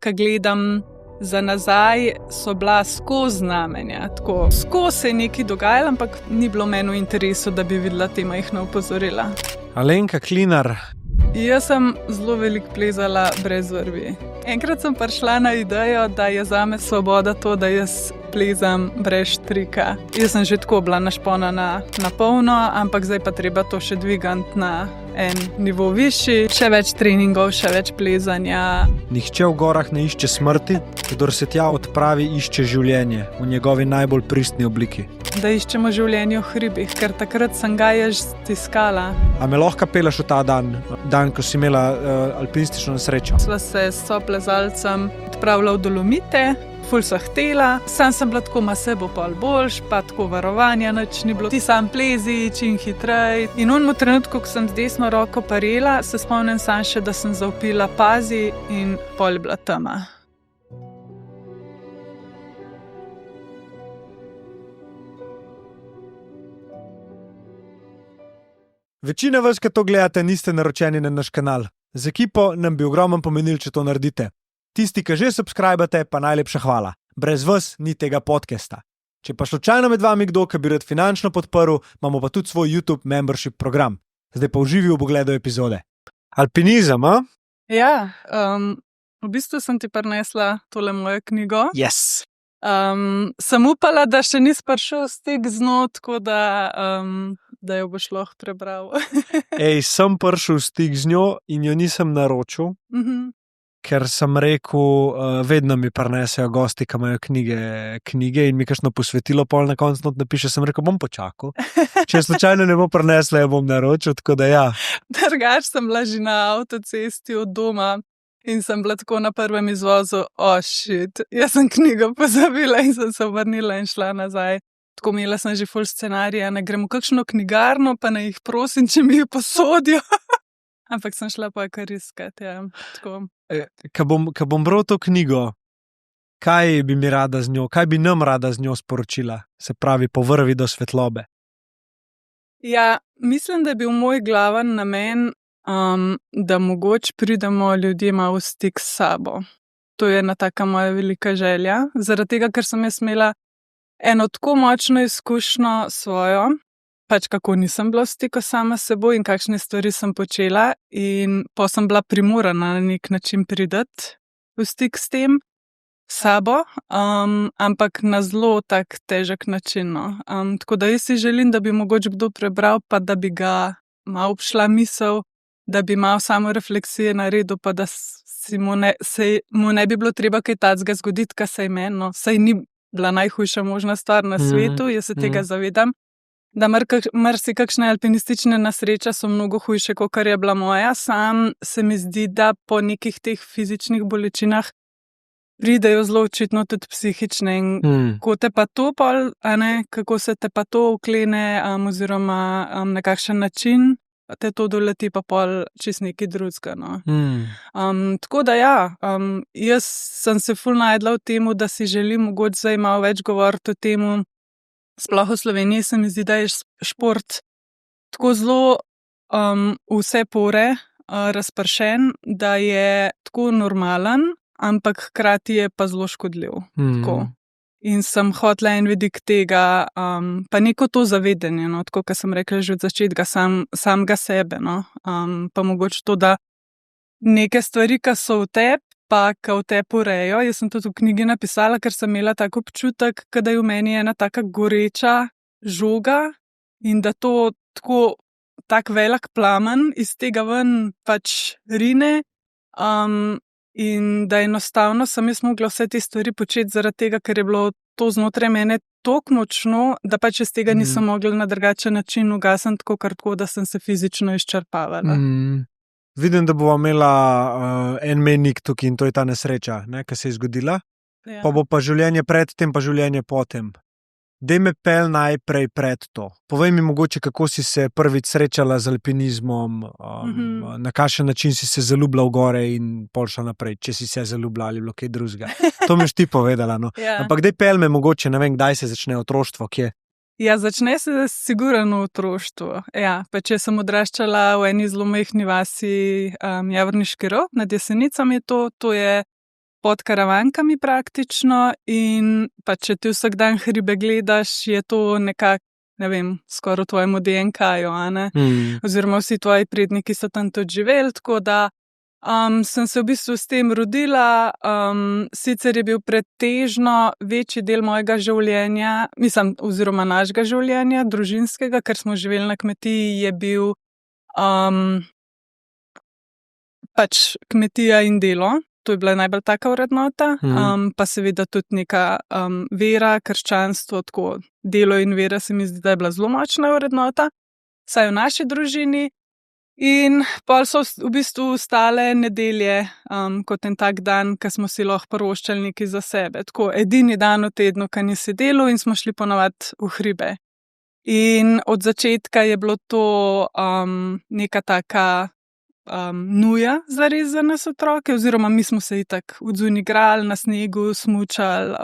ko gledam za nazaj, so bila skozi znamenja. Tako, skozi se je nekaj dogajalo, ampak ni bilo meni v interesu, da bi videla te majhna opozorila. Alenka Klinar. Jaz sem zelo veliko plezala brez vrvi. Enkrat sem prišla na idejo, da je zame svoboda to, da jaz plezam brez štrika. Jaz sem že tako bila našponana na polno, ampak zdaj pa treba to še dvigati na en nivo višji. Še več treningov, še več plezanja. Nihče v gorah ne išče smrti, kdor se tja odpravi, išče življenje v njegovi najbolj pristni obliki. Da iščemo življenje v hribih, ker takrat sem ga jaz stiskala. A me lahko peleš v ta dan, ko si imela alpinistično nesrečo? Sva se s soplezalcem odpravila v Dolomite, ful sva htela. Sam sem bila tako, ma se bo pol boljš, pa tako varovanja nič ni bilo. Ti sam plezi, čim hitrej. In v onemu trenutku, ko sem z desno roko parela, se spomnim sam še, da sem zavpila pazi in pol je bila tema. Večina vas, ki to gledate, niste naročeni na naš kanal. Z ekipo nam bi ogromno pomenili, če to naredite. Tisti, ki že subscribate, pa najlepša hvala. Brez vas ni tega podcasta. Če pa slučajno med vami kdo, ki bi rad finančno podprl, imamo pa tudi svoj YouTube membership program. Zdaj pa uživi v pogledu epizode. Alpinizem, a? Ja, v bistvu sem ti prinesla tole mojo knjigo. Yes! Sem upala, da še nisi prišel stik z njo, tako da jo boš lahko prebral. Sem prišel v stik z njo in jo nisem naročil, ker sem rekel, vedno mi prinesejo gosti, ki imajo knjige in mi kakšno posvetilo pol na koncu not napiše, sem rekel, bom počakal. Če slučajno ne bo prinesla, jo bom naročil, tako da ja. Drugač sem bila že na avtocesti od doma in sem bila tako na prvem izvozu, shit, jaz sem knjigo pozabila in sem se vrnila in šla nazaj. Tako imela sem že ful scenarija, ne grem v kakšno knjigarno, pa ne jih prosim, če mi jo posodijo. Ampak sem šla pa kar iskat, ja. Tako. Ko bom bral to knjigo, kaj bi mi rada z njo, kaj bi nam rada z njo sporočila? Se pravi, po vrvi do svetlobe. Ja, mislim, da je bil moj glaven namen, da mogoče pridemo ljudje malo v stik s sabo. To je ena taka moja velika želja, zaradi tega, ker sem jaz imela eno tako močno izkušnjo svojo, pač kako nisem bila v stiku sama s seboj in kakšne stvari sem počela in pa sem bila primorana na nek način priti v stik s tem sabo, ampak na zelo tak težek način. Tako da jaz si želim, da bi mogoče kdo prebral, pa da bi ga malo obšla misel, da bi malo samo refleksije naredil, pa da mu ne bi bilo treba kaj takega zgoditi, kar se je meni, no, saj ni bila najhujša možna stvar na svetu, jaz se tega zavedam, da marsikakšne alpinistične nesreče so mnogo hujše, kot je bila moja. Sam se mi zdi, da po nekih teh fizičnih bolečinah pridejo zelo očitno tudi psihične in ko te pa to pol, kako se te pa to uklene, oziroma na kakšen način te to doleti, pa pol čist nekaj drugega, no. Tako da ja, jaz sem se ful najdla v temu, da si želim mogoče zdaj malo več govoriti o temu. Sploh v Sloveniji se mi zdi, da je šport tako zelo vse pore razpršen, da je tako normalen, ampak hkrati je pa zelo škodljiv. Tako. In sem hotela en vidik tega, pa neko to zavedanje, no, tako, kot sem rekla že od začetka, samega sebe, no, pa mogoče to, da neke stvari, ki so v tebi, pa ki v tebi urejo. Jaz sem tudi v knjigi napisala, ker sem imela tak občutek, da je v meni ena taka goreča žoga in da to tak velik plamen iz tega ven pač rine, in da enostavno sem jaz mogla vse te stvari početi zaradi tega, ker je bilo to znotraj mene toliko močno, da pač iz tega nisem mogla na drugačen način ugasniti, tako da sem se fizično izčrpavala. Vidim, da bova imela en mejnik tukaj in to je ta nesreča, ki se je zgodila. Ja. Pa bo pa življenje pred tem, pa življenje potem. Dej me pel najprej pred to. Povej mi mogoče, kako si se prvič srečala z alpinizmom, na kakšen način si se zaljubila v gore in pol šla naprej, če si se zaljubila ali bilo kaj drugega. To mi ti povedala, no. Ja. Ampak dej pel me mogoče, ne vem, kdaj se začne otroštvo, kje? Ja, začne se sigurno v otroštvu. Ja, pa če sem odraščala v eni zelo majhni vasi, Javorniški rov, nad Jesenicami je to je pod karavankami praktično in pa če ti vsak dan hribe gledaš, je to nekako, ne vem, skoraj v tvojemu DNK-ju, a ne? Oziroma vsi tvoji predniki so tam tudi živeli, tako da sem se v bistvu s tem rodila. Sicer je bil pretežno večji del mojega življenja, oziroma našega življenja, družinskega, ker smo živeli na kmetiji, je bil pač kmetija in delo. To je bila najbolj taka vrednota, pa seveda tudi neka vera, krščanstvo, tako delo in vera se mi zdi, da je bila zelo močna vrednota, saj v naši družini. In pol so v bistvu ostale nedelje kot en tak dan, ko smo si lahko privoščili nekaj za sebe. Tako edini dan v tednu, ko nisi delal in smo šli ponavadi v hribe. In od začetka je bilo to neka taka nuja zares za nas otroke, oziroma mi smo se itak odzunaj igrali na snegu, smučali,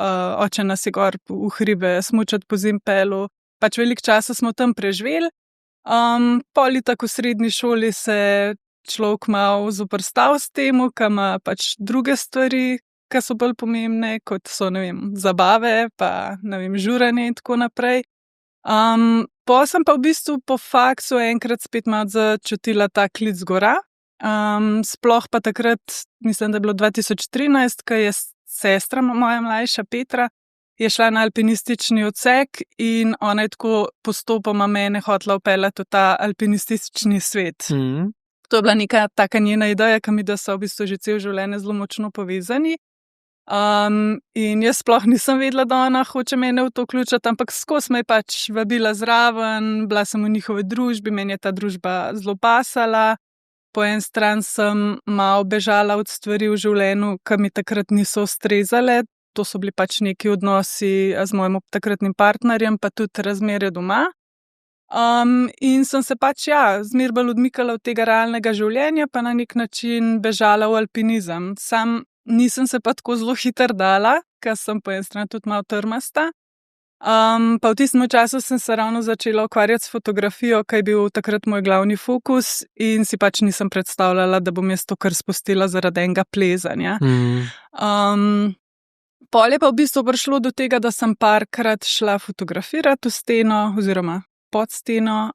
oče nas je gor v hribe smučati po Zimpelu. Pač veliko časa smo tam preživeli. Pol itak v srednji šoli se človek malo zoprstavi s temu, ki ima pač druge stvari, ki so bolj pomembne, kot so, ne vem, zabave, pa ne vem, žuranje in tako naprej. Pol sem pa v bistvu po faksu enkrat spet malo začutila ta klic gora. Sploh pa takrat, mislim, da je bilo 2013, ko je sestra moja mlajša Petra, je šla na alpinistični odsek in ona je tako postopoma mene hotela vpeljati v ta alpinistični svet. To je bila neka taka njena ideja, ki mi da so v bistvu že cel življenje zelo močno povezani. In jaz sploh nisem vedela, da ona hoče mene v to vključiti, ampak skozi me je pač vabila zraven, bila sem v njihovi družbi, meni je ta družba zelo pasala. Po en stran sem malo bežala od stvari v življenju, ki mi takrat niso ustrezale. To so bili pač neki odnosi z mojim takratnim partnerjem, pa tudi razmerje doma. In sem se pač, zmeraj bolj odmikala od tega realnega življenja, pa na nek način bežala v alpinizem. Sam nisem se pa tako zelo hitro dala, ker sem po en stran tudi malo trmasta. Pa v tistem času sem se ravno začela ukvarjati s fotografijo, ki je bil takrat moj glavni fokus in si pač nisem predstavljala, da bom jaz to kar spustila zaradi enega plezanja. Pol je pa v bistvu prišlo do tega, da sem parkrat šla fotografirati v steno oziroma pod steno,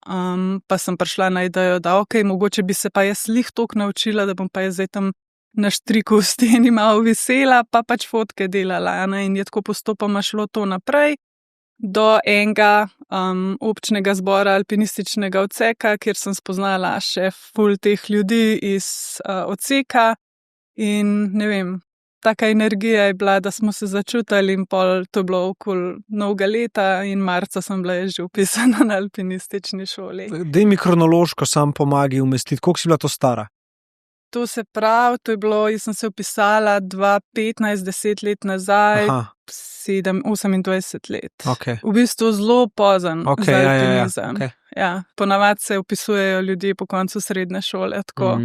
pa sem prišla na idejo, da mogoče bi se pa jaz lih toliko naučila, da bom pa jaz zdaj tam na štriku v steni malo visela, pa pač fotke delala, ne? In je tako postopoma šlo to naprej do enega občnega zbora alpinističnega odseka, kjer sem spoznala še ful teh ljudi iz odseka in ne vem, taka energija je bila, da smo se začutili in pol to je bilo okoli novega leta in marca sem bila že vpisana na alpinistični šoli. Daj mi kronološko sam pomagi umestiti, koliko si bila to stara? To se pravi, to je bilo, jaz sem se vpisala 2015, 10 let nazaj, 28 let. Okay. V bistvu zelo pozen za alpinizem. Okay. Ponavadi se vpisujejo ljudje po koncu srednje šole, tako.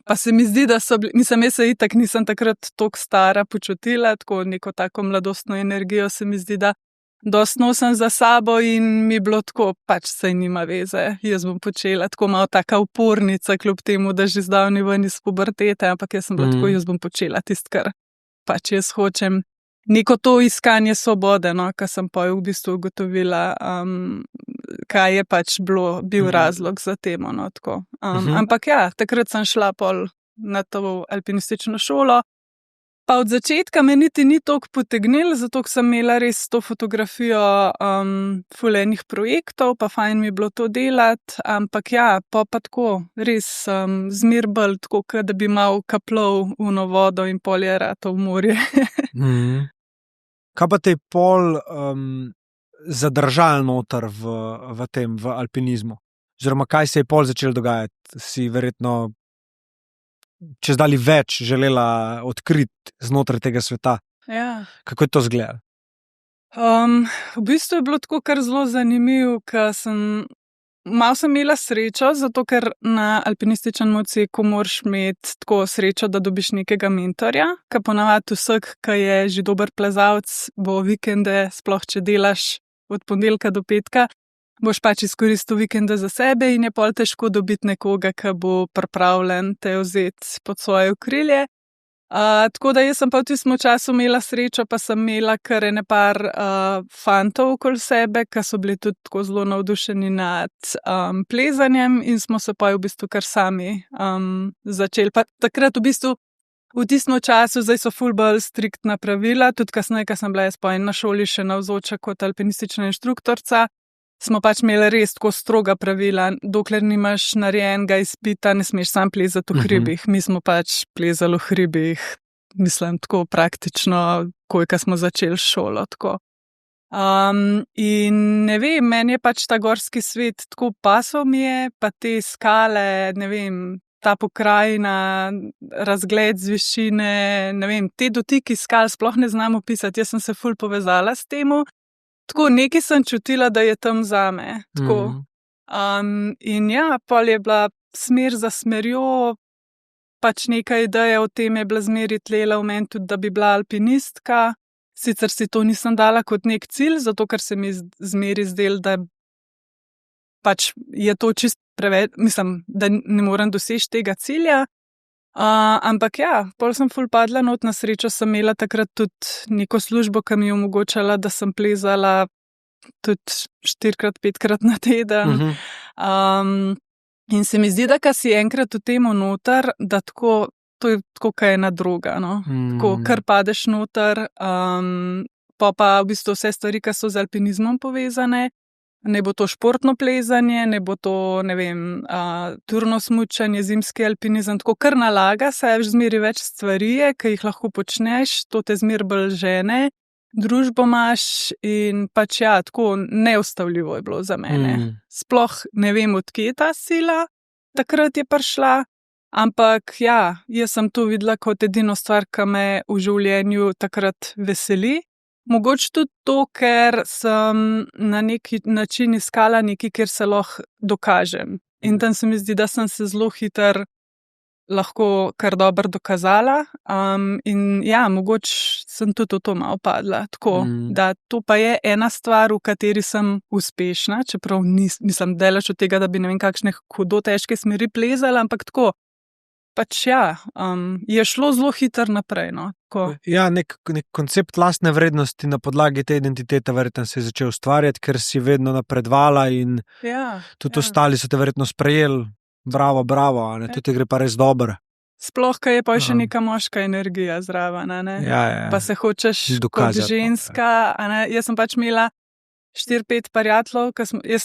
Pa se mi zdi, da so bili, jaz se itak nisem takrat toliko stara počutila, tako neko tako mladostno energijo se mi zdi, da dosti nosim za sabo in mi je bilo tako, pač saj nima veze, jaz bom počela, tako malo taka upornica, kljub temu, da že zdavni ven iz pubertete, ampak jaz sem bila tako, jaz bom počela tisto, kar pač jaz hočem. Neko to iskanje svobode, no, kar sem pa v bistvu ugotovila, kaj je pač bil razlog za temo, no, tako. Ampak takrat sem šla pol na to alpinistično šolo, pa od začetka me niti ni toliko potegnil, zato ker sem imela res to fotografijo ful enih projektov, pa fajn mi je bilo to delati, ampak pa tako, res zmer bolj tako, da bi malo kaplal v vodo in pol je rato v morje. Kaj pa te je pol zadržal noter v alpinizmu? Oziroma, kaj se je pol začelo dogajati? Si verjetno čez dalje več želela odkriti znotraj tega sveta. Ja. Kako je to izgledalo? V bistvu je bilo tako kar zelo zanimivo, ker malo sem imela srečo, zato ker na alpinističnem odseku moraš imeti tako srečo, da dobiš nekega mentorja, ker ponavadi vsak, ki je že dober plezalec, bo vikende, sploh če delaš od ponedeljka do petka, boš pač izkoristil vikende za sebe in je pol težko dobiti nekoga, ki bo pripravljen te vzeti pod svoje okrilje. Tako da jaz sem pa v tistem času imela srečo, pa sem imela kar ene par fantov okoli sebe, ki so bili tudi tako zelo navdušeni nad plezanjem in smo se pa v bistvu kar sami začeli. Pa takrat v bistvu v tistem času, zdaj so ful bolj striktna pravila, tudi kasneje, ko sem bila jaz pa na šoli še navzoča kot alpinistična inštruktorica, smo pač imeli res tako stroga pravila, dokler nimaš narejenega izpita, ne smeš sam plezati v hribih. Mi smo pač plezali v hribih, mislim, tako praktično, ko smo začeli šolo. Tako. In ne vem, meni je pač ta gorski svet tako pasal mi je, pa te skale, ne vem, ta pokrajina, razgled z višine, ne vem, te dotiki skal sploh ne znam opisati, jaz sem se ful povezala s temu. Tako, nekaj sem čutila, da je tam zame. Tako. In ja, pol je bila smer za smerjo, pač neka ideja o tem je bila zmeri tlela v meni tudi, da bi bila alpinistka. Sicer si to nisem dala kot nek cilj, zato ker se mi zmeri zdelo, da pač je to čist preveč, mislim, da ne morem doseči tega cilja. Ampak ja, pol sem ful padla not, na srečo sem imela takrat tudi neko službo, ki mi je omogočala, da sem plezala tudi 4-5 na teden. In se mi zdi, da ko si enkrat v temu noter, da tako, to je tako kaj ena droga, no. Tako, kar padeš noter, pa v bistvu vse stvari, ki so z alpinizmom povezane, ne bo to športno plezanje, ne bo to, ne vem, turno smučanje, zimski alpinizem, tako kar nalaga se, zmeri več stvari je, ki jih lahko počneš, to te zmer bolj žene, družbo imaš in pač ja, tako neustavljivo je bilo za mene. Sploh ne vem, odkje je ta sila, takrat je prišla, ampak ja, jaz sem to videla kot edino stvar, ki me v življenju takrat veseli. Mogoče tudi to, ker sem na neki način iskala nekaj, kjer se lahko dokažem. In tam se mi zdi, da sem se zelo hitro lahko kar dobro dokazala. In ja, mogoče sem tudi v to malo padla. Tako, da to pa je ena stvar, v kateri sem uspešna, čeprav nisem daleč od tega, da bi ne vem kakšne hudo težke smeri plezala, ampak tako. Pač ja, je šlo zelo hitro naprej. No? Ja, nek koncept lastne vrednosti na podlagi te identitete verjetno se je začel ustvarjati, ker si vedno napredvala in tudi ostali so te verjetno sprejeli. Bravo, a ne, tudi gre pa res dobro. Sploh, kaj je pa še neka moška energija zraven, a ne? Ja. Pa se hočeš dokazati, kot ženska, a ne? Jaz sem pač imela 4-5 prijateljev, jaz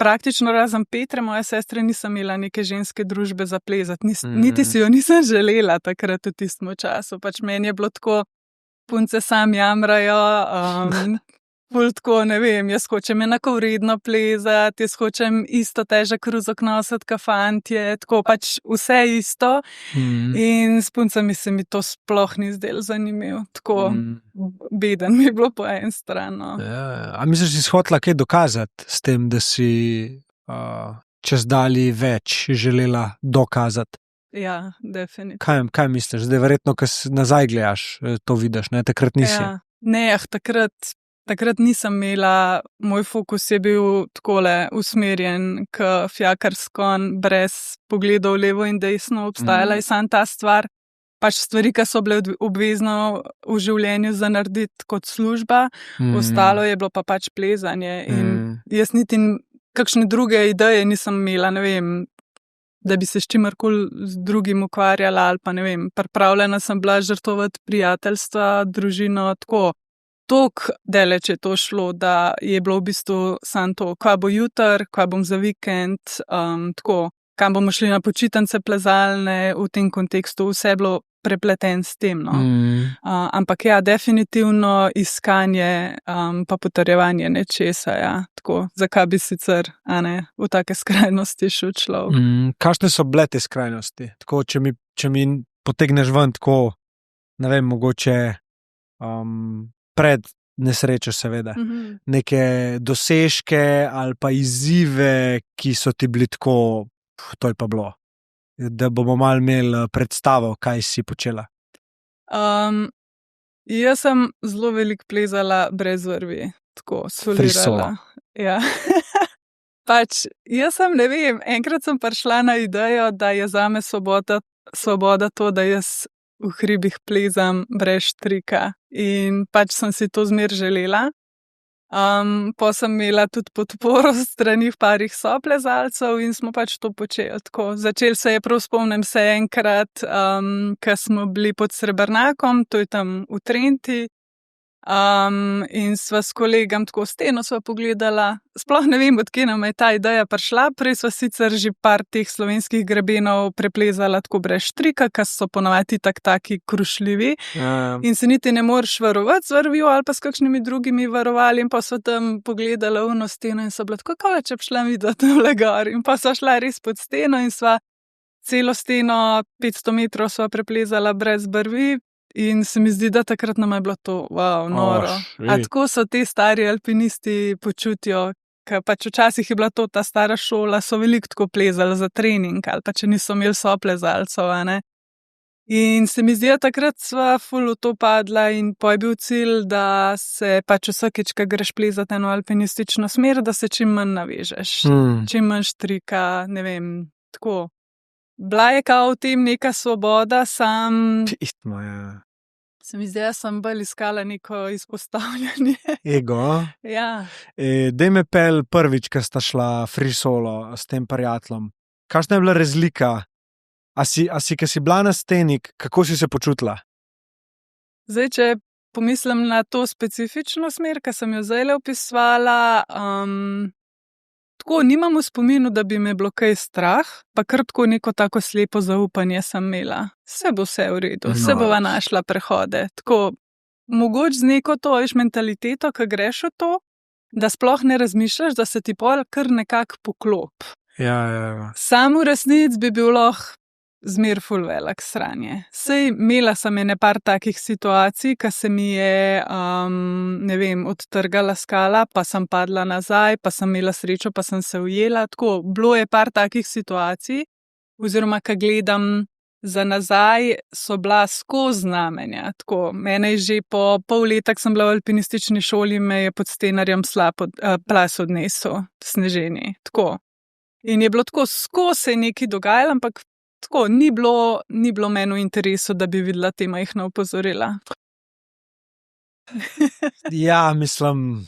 praktično razen Petre, moje sestre, nisem imela neke ženske družbe za plezati. Niti si jo nisem želela takrat v tistem času. Pač meni je bilo tako, punce sam jamrajo, ful tako, ne vem, jaz hočem enakovredno plezati, jaz hočem isto težek ruzok nositi kot fantje, tako pač vse isto. In s puncami se mi to sploh ni zdelo zanimivo. Tako beden mi je bilo po en stran. No. A misliš, si hotela kaj dokazati s tem, da si čez dalje več želela dokazati? Ja, definitivno. Kaj misliš? Zdaj verjetno, ko nazaj gledaš, to vidiš, ne? Takrat nisi. Ja. Ne, takrat nisem imela, moj fokus je bil takole usmerjen k fijakarskon, brez pogledov levo in desno, obstajala je samo ta stvar. Pač stvari, ki so bile obvezno v življenju za narediti kot služba, ostalo je bilo pa pač plezanje. In jaz niti kakšne druge ideje nisem imela, ne vem, da bi se s čimerkoli z drugim ukvarjala ali pa ne vem, pripravljena sem bila žrtvovati prijateljstva, družino, tako. Tok daleč je to šlo, da je bilo v bistvu samo to, kva bo jutr, kva bom za vikend, tako, kam bomo šli na počitnice plezalne, v tem kontekstu vse je bilo prepleten s tem. No. Ampak ja, definitivno iskanje pa potrjevanje nečesa, ja, tako, zakaj bi sicer, a ne, v take skrajnosti šel človek. Kakšne so bile te skrajnosti? Tako, če mi potegneš ven tako, ne vem, mogoče pred nesrečo seveda, neke dosežke ali pa izzive, ki so ti bili tako, to je pa bilo, da bomo malo imeli predstavo, kaj si počela. Jaz sem zelo veliko plezala brez vrvi, tako solirala. Ja. Pač, jaz sem, ne vem, enkrat sem prišla na idejo, da je zame svoboda to, da jaz v hribih plezam brez štrika in pač sem si to zmer želela. Pa sem imela tudi podporo strani parih soplezalcev in smo pač to počeli tako. Začel se je, prav spomnim se enkrat, ko smo bili pod Srebrnakom, to je tam v Trenti, in sva s kolegom tako steno sva pogledala. Sploh ne vem, odkje nam je ta ideja prišla. Prej sva sicer že par teh slovenskih grebenov preplezala tako brez štrika, ker so ponovadi taki krušljivi. In se niti ne moreš varovati z vrvjo ali pa s kakšnimi drugimi varovali. In pa sva tam pogledala uno steno in so bila tako, kao če bi šla videti tamle gor. In pa sva šla res pod steno in sva celo steno 500 metrov sva preplezala brez vrvi. In se mi zdi, da takrat nam je bilo to, wow, noro. A tako so te stari alpinisti počutijo, ker pač včasih je bila to ta stara šola, so veliko tako plezali za trening, ali pa če niso imeli soplezalcev, a ne. In se mi zdi, da takrat sva ful v to padla in po je bil cilj, da se pač vsakeč, ko greš plezati eno alpinistično smer, da se čim manj navežeš. Čim manj štrika, ne vem, tako. Bila je kao v tem neka svoboda, sam... Istmo, ja. Se mi zdi, da sem bolj iskala neko izpostavljanje. Ego. Ja. Dej me pel prvič, ko sta šla free solo s tem prijateljem. Kakšna je bila razlika? A si, ko si bila na steni, kako si se počutila? Zdaj, če pomislim na to specifično smer, ki sem jo zdajle opisovala, tako nimam v spominu, da bi me bilo kaj strah, pa kar tako neko tako slepo zaupanje sem imela. Vse bo vse v redu, vse bova našla prehode. Tako, mogoče z neko to, veš, mentaliteto, ko greš v to, da sploh ne razmišljaš, da se ti pol kar nekako poklop. Ja. Sam v resnici bi bil lahko zmer ful velik sranje. Sej imela sem ene par takih situacij, ko se mi je, ne vem, odtrgala skala, pa sem padla nazaj, pa sem imela srečo, pa sem se ujela. Tako, bilo je par takih situacij, oziroma, ko gledam za nazaj, so bila skozi znamenja. Tako, mene je že po pol leta, ko sem bila v alpinistični šoli, me je pod stenarjem plas odnesel, sneženi. Tako. In je bilo tako, skozi se je nekaj dogajalo, ampak tako, ni bilo meni v interesu, da bi videla te majhna opozorila. Ja, mislim,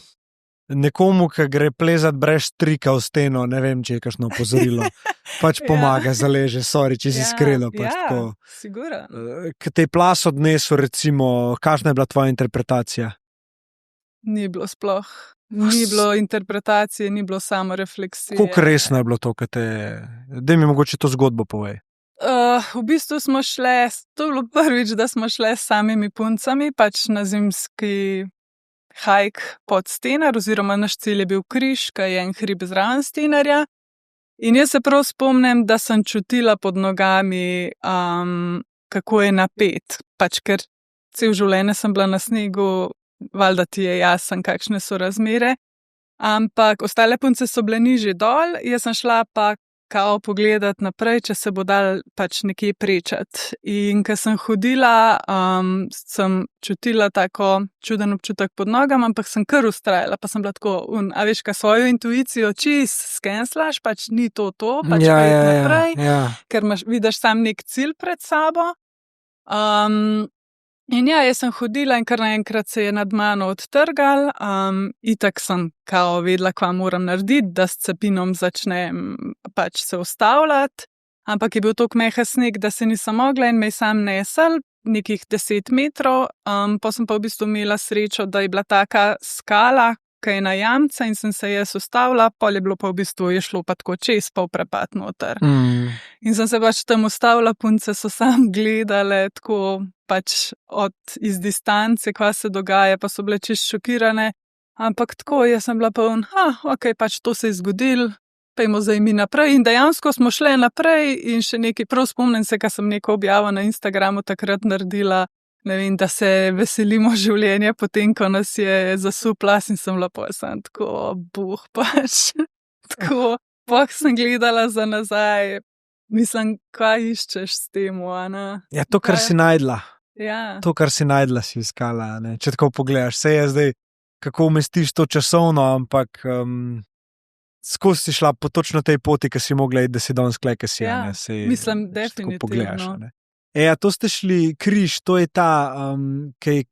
nekomu, ki gre plezati brez štrika v steno, ne vem, če je kakšno opozorilo. Pač pomaga, zaleže, sorry, če si iskreno. Pač tako. Sigurno. Ko te je plas odnesel, recimo, kakšna je bila tvoja interpretacija? Ni bilo sploh. Ni bilo interpretacije, ni bilo samorefleksije. Koliko resno je bilo to, kaj te... Daj mi mogoče to zgodbo povej. V bistvu smo šle, to je bilo prvič, da smo šle s samimi puncami, pač na zimski hajk pod Stenar, oziroma naš cilj je bil Križ, ki je en hrib zraven Stenarja. In jaz se prav spomnim, da sem čutila pod nogami, kako je napet. Pač ker cel življenje sem bila na snegu, valjda ti je jasen, kakšne so razmere. Ampak ostale punce so bile nižje dol, jaz sem šla pa kao pogledati naprej, če se bo dal pač nekje prečati. In ko sem hodila, sem čutila tako čuden občutek pod nogama, ampak sem kar ustrajala, pa sem bila tako, a veš, ka svojo intuicijo čist skenslaš, pač ni to, pač pojeti naprej, ker vidiš sam nek cilj pred sabo. In ja, jaz sem hodila in kar naenkrat se je nad mano odtrgal, itak sem kao vedela, kva moram narediti, da s cepinom začnem pač se ustavljati, ampak je bil tok mehak sneg, da se nisem mogla in me je sam nesel nekih 10 metrov, pa sem pa v bistvu imela srečo, da je bila taka skala, ki je na jamca in sem se jaz ustavila, pol je bilo pa v bistvu, je šlo pa tako čez, pa v prepad noter. In sem se pač tam ustavila, punce so sam gledale tako pač iz distance, kva se dogaja, pa so bile čist šokirane, ampak tako, jaz sem bila pa ok, pač to se je zgodilo, pejmo zdaj mi naprej in dejansko smo šle naprej in še nekaj, prav spomnim se, ka sem neko objavo na Instagramu takrat naredila, ne vem, da se veselimo življenja potem, ko nas je zasul plas in sem bila povsem tako, pač, tako, pak sem gledala za nazaj, mislim, kaj iščeš s tem, Ana? Ja, to, kar si najdla. Ja. To, kar si najdla, si iskala, ne? Če tako pogledaš, se je zdaj, kako umestiš to časovno, ampak skozi si šla po točno tej poti, ki si mogla iti, da si danes klej, ki si, ja, ne? Mislim, definitivno. Pogledaš, ne? To ste šli križ, to je ta, kaj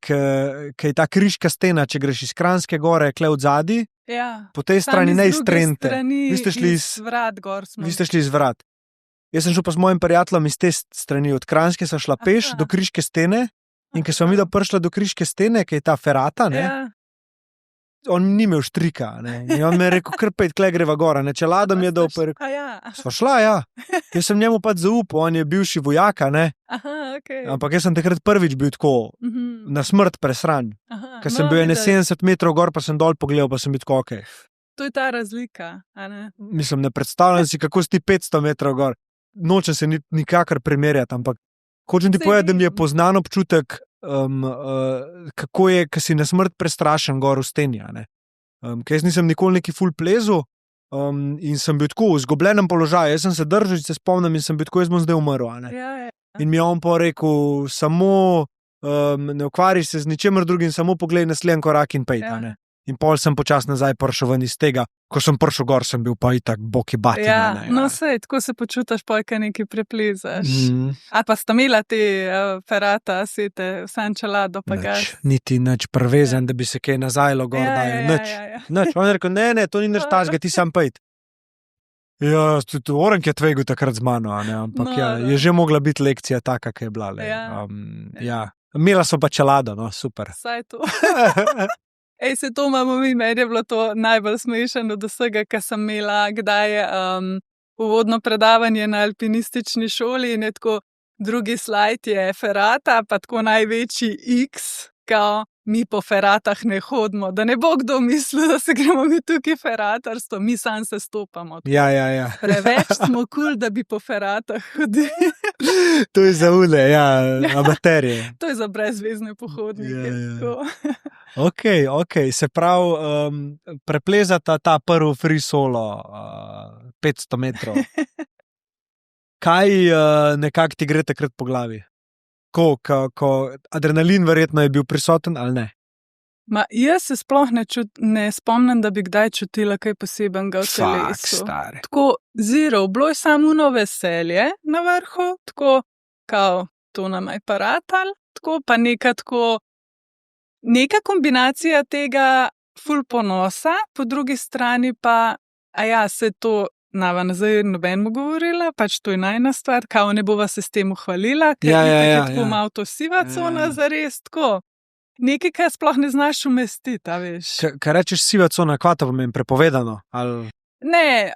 je ta križka stena, če greš iz Kranjske gore, kle od zadaj, Ja. po tej Sam strani iz ne iz druge Trente. strani, Vi ste šli iz vrat gor smo. Vi ste šli iz vrat. Jaz sem šel pa s mojim prijateljem iz te strani, od Kranjske sem šla peš Aha. do križke stene in ko sem videla prišla do križke stene, ki je ta ferata, ne, Ja. on ni imel štrika, ne, in on mi je rekel, kar pejt, kle greva gora, ne, čelada mi je dal, pa je rekel, A ja. sva šla, ja. Jaz sem njemu pač zaupal, on je bivši vojaka, ne, Aha, okej. ampak jaz sem takrat prvič bil tako Mhm. na smrt presran. Aha, Ker sem bil ene vidiš, 70 metrov gor, pa sem dol pogledal, pa sem bil tako, okej. To je ta razlika, a ne? Mislim, ne predstavljam si, kako si ti 500 metrov gor. Nočem se nikakor primerjati, ampak hočem ti Saj povedati, da mi je vem. poznan občutek, kako je, ko si na smrt prestrašen gor v steni. a ne. Ker jaz nisem nikoli neki full plezu in sem bil tako v izgubljenem položaju. Jaz sem se držal, se spomnim in sem bil tako, jaz bom zdaj umrl. a ne. Ja. In mi je on pa rekel, samo ne ukvarjaj se z ničemer drugim, samo poglej naslednji korak in pejt. Ja. a ne. In pol sem počasi nazaj prišel ven iz tega. Ko sem prišel gor, sem bil pa itak boki batina. Ja, ne, no sej, tako se počutiš, pojka nekaj preplezaš. Mhm. A pa sta imela te ferata, sete, vsem čelado pa gas. Niti nič prevezen, da bi se kaj nazaj gor dajal. Nič. Ja. Nič. On je rekel, ne, to ni nič tažga, ti sam pejt. Ja, tudi Orenk je tvegel takrat z mano, a ne, ampak No, ja, da. je že mogla biti lekcija taka, ki je bila. Ja. Ja. Imela so pa čelado, no, super. Saj to. Ej, se to imamo mi, meni je bilo to najbolj smešno od vsega, kar sem imela, kdaj je uvodno predavanje na alpinistični šoli in je tako, drugi slajd je ferata, pa tako največji X, kao mi po feratah ne hodimo, da ne bo kdo mislil, da se gremo mi tukaj feratarstvo, mi sam se stopamo. Ja. Preveč smo kul, da bi po feratah hodili. To je za une, ja, amaterje. To je za brezvezne pohodnike. Ja. Tako. Ok, se pravi, preplezata ta prvi free solo, 500 metrov. Kaj nekako ti gre takrat po glavi? Ko adrenalin verjetno je bil prisoten ali ne? Ma, jaz se sploh ne spomnim, da bi kdaj čutila kaj posebenega v telesu. stari. Tako zero, bilo je samo uno veselje na vrhu, tako kao to nam je paratal, tako pa neka kombinacija tega ful ponosa, po drugi strani pa, se to nava nazaj nobenemu govorila, pač to je najna stvar, kao ne bova se s tem uhvalila, ker je tako malo to siva cona, zares tako. Nekaj, kar sploh ne znaš umestiti, a veš. Kaj rečeš siva cona, kvata vam je prepovedano? Ali... Ne,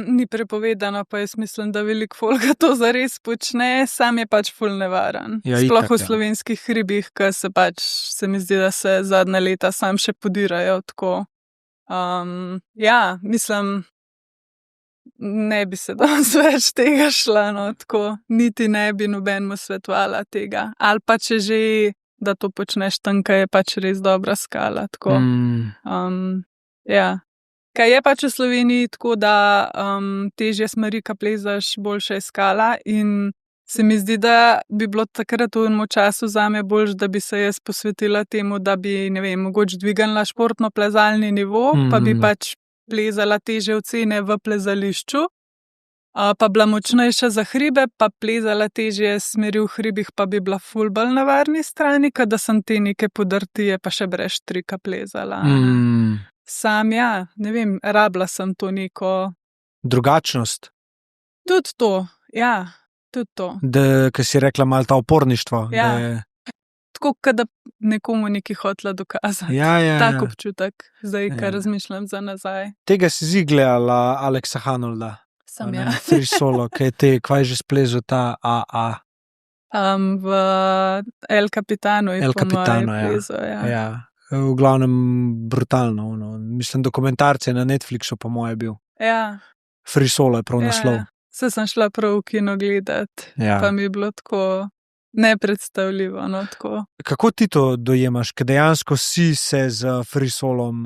ni prepovedano, pa jaz mislim, da veliko folga to zares počne, sam je pač ful nevaren. Ja, sploh itak, v slovenskih hribih, ker se mi zdi, da se zadnja leta sam še podirajo tako. Mislim, ne bi se danes več tega šla, no, tako. Niti ne bi nobenemu svetovala tega. Ali pa če že, da to počneš tam, kaj je pač res dobra skala, tako. Kaj je pač v Sloveniji tako, da težje smeri, ka plezaš, boljša je skala in se mi zdi, da bi bilo takrat v enem času zame boljš, da bi se jaz posvetila temu, da bi, ne vem, mogoče dvignila športno plezalni nivo, pa bi pač plezala težje ocene v plezališču, pa bila močnejša za hribe, pa plezala težje smeri v hribih, pa bi bila ful bolj na varni strani, kad da sem te neke podrtije, pa še brez štrika plezala. Sam, ne vem, rabila sem to neko... Drugačnost. Tudi to, tudi to. Ker si rekla malo ta oporništvo. Ja. Tako, da nekomu nekaj hotela dokazati. Ja. Tak občutek, zdaj, kar razmišljam za nazaj. Tega si gledala Aleksa Hanolda. Sem, Free solo, kaj že splezel ta AA. V El Capitano je po mojem plezo, Ja. V glavnem brutalno. Mislim, dokumentarce na Netflixu po moje bil. Ja. Free solo je prav naslov. Se sem šla prav v kino gledati, pa mi je bilo tako nepredstavljivo. No, tako. Kako ti to dojemaš, ker dejansko si se z free solom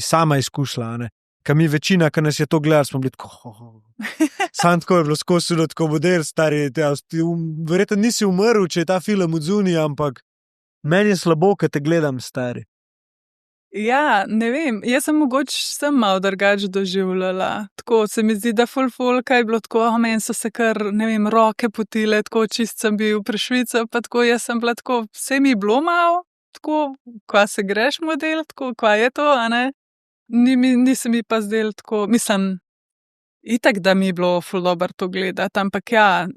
sama izkušala, ne? Ker mi večina, ki nas je to gledali, smo bili tako... Sam tako je bilo skozi, tako model, stari, verjetno nisi umrl, če je ta film odzuni, ampak meni je slabo, ker te gledam, stari. Ja, ne vem, jaz sem mogoče malo drugače doživljala. Tako se mi zdi, da folka je bilo tako, meni so se kar, ne vem, roke potile, tako čist sem bil prešvica, pa tako jaz sem bila tako, vse mi je bilo malo, tako, kva se greš model, tako, kva je to, a ne? Ni se mi pa zdel tako, mislim, itak, da mi je bilo ful dobro to gledati, ampak ja,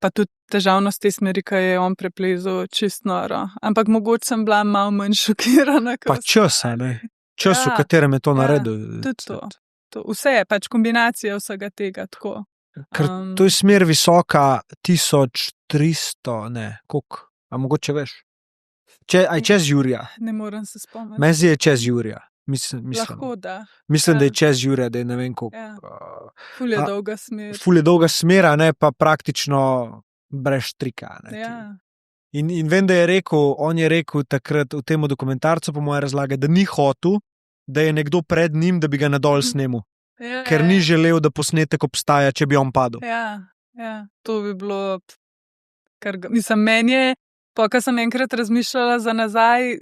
pa tudi težavnost te smeri, ki je on preplezal, čist noro. Ampak mogoče sem bila malo manj šokirana. Pa čas, ne? Čas, v katerem je to naredil. Tudi to. Vse je pač kombinacija vsega tega, tako. Ker to je smer visoka 1300, ne, koliko, a mogoče veš? Aj čez Jurija? Ne morem se spomniti. Meni zdi je čez Jurija. Lahko da. Mislim, da je čez Jurija, da je ne vem koliko. Ja. Ful je dolga smer. Ful je dolga smera, ne, pa praktično brez štrika. Ne, ja. In vem, da je rekel, on je rekel takrat v tem dokumentarcu, po moje razlage, da ni hotel, da je nekdo pred njim, da bi ga nadol snimil. Ja, ker ni želel, da posnetek obstaja, če bi on padel. Ja, to bi bilo, mislim, meni je, pa ko sem enkrat razmišljala za nazaj,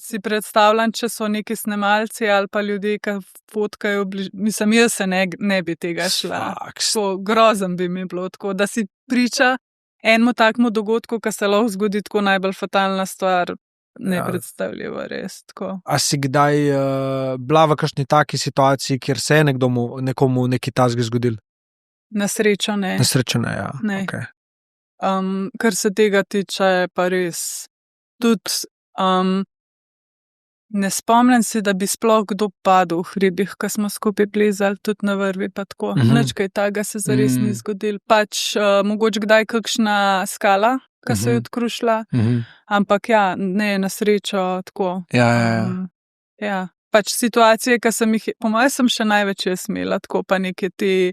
si predstavljam, če so neki snemalci ali pa ljudje, ki fotkajo, mislim, jaz se ne bi tega šla. Tako grozen bi mi bilo, tako da si priča enemu takmu dogodku, ki se lahko zgodi tako najbolj fatalna stvar, nepredstavljivo, res. Tako. A si kdaj bila v kakšni taki situaciji, kjer se je nekomu nekaj takega zgodil? Na srečo ne. Na srečo ne, ja. Ne. Okay. Kar se tega tiče, pa res. Tudi ne spomnim se, da bi sploh kdo padel v hribih, ko smo skupaj plezali, tudi na vrvi, pa tako. Nič kaj takega se zares ni zgodil. Pač mogoče kdaj kakšna skala, ki se je odkrušila, ampak ja, ne, na srečo tako. Ja. Pač situacije, ki sem jih, po mojem sem še največ jaz imela, tako pa neke te,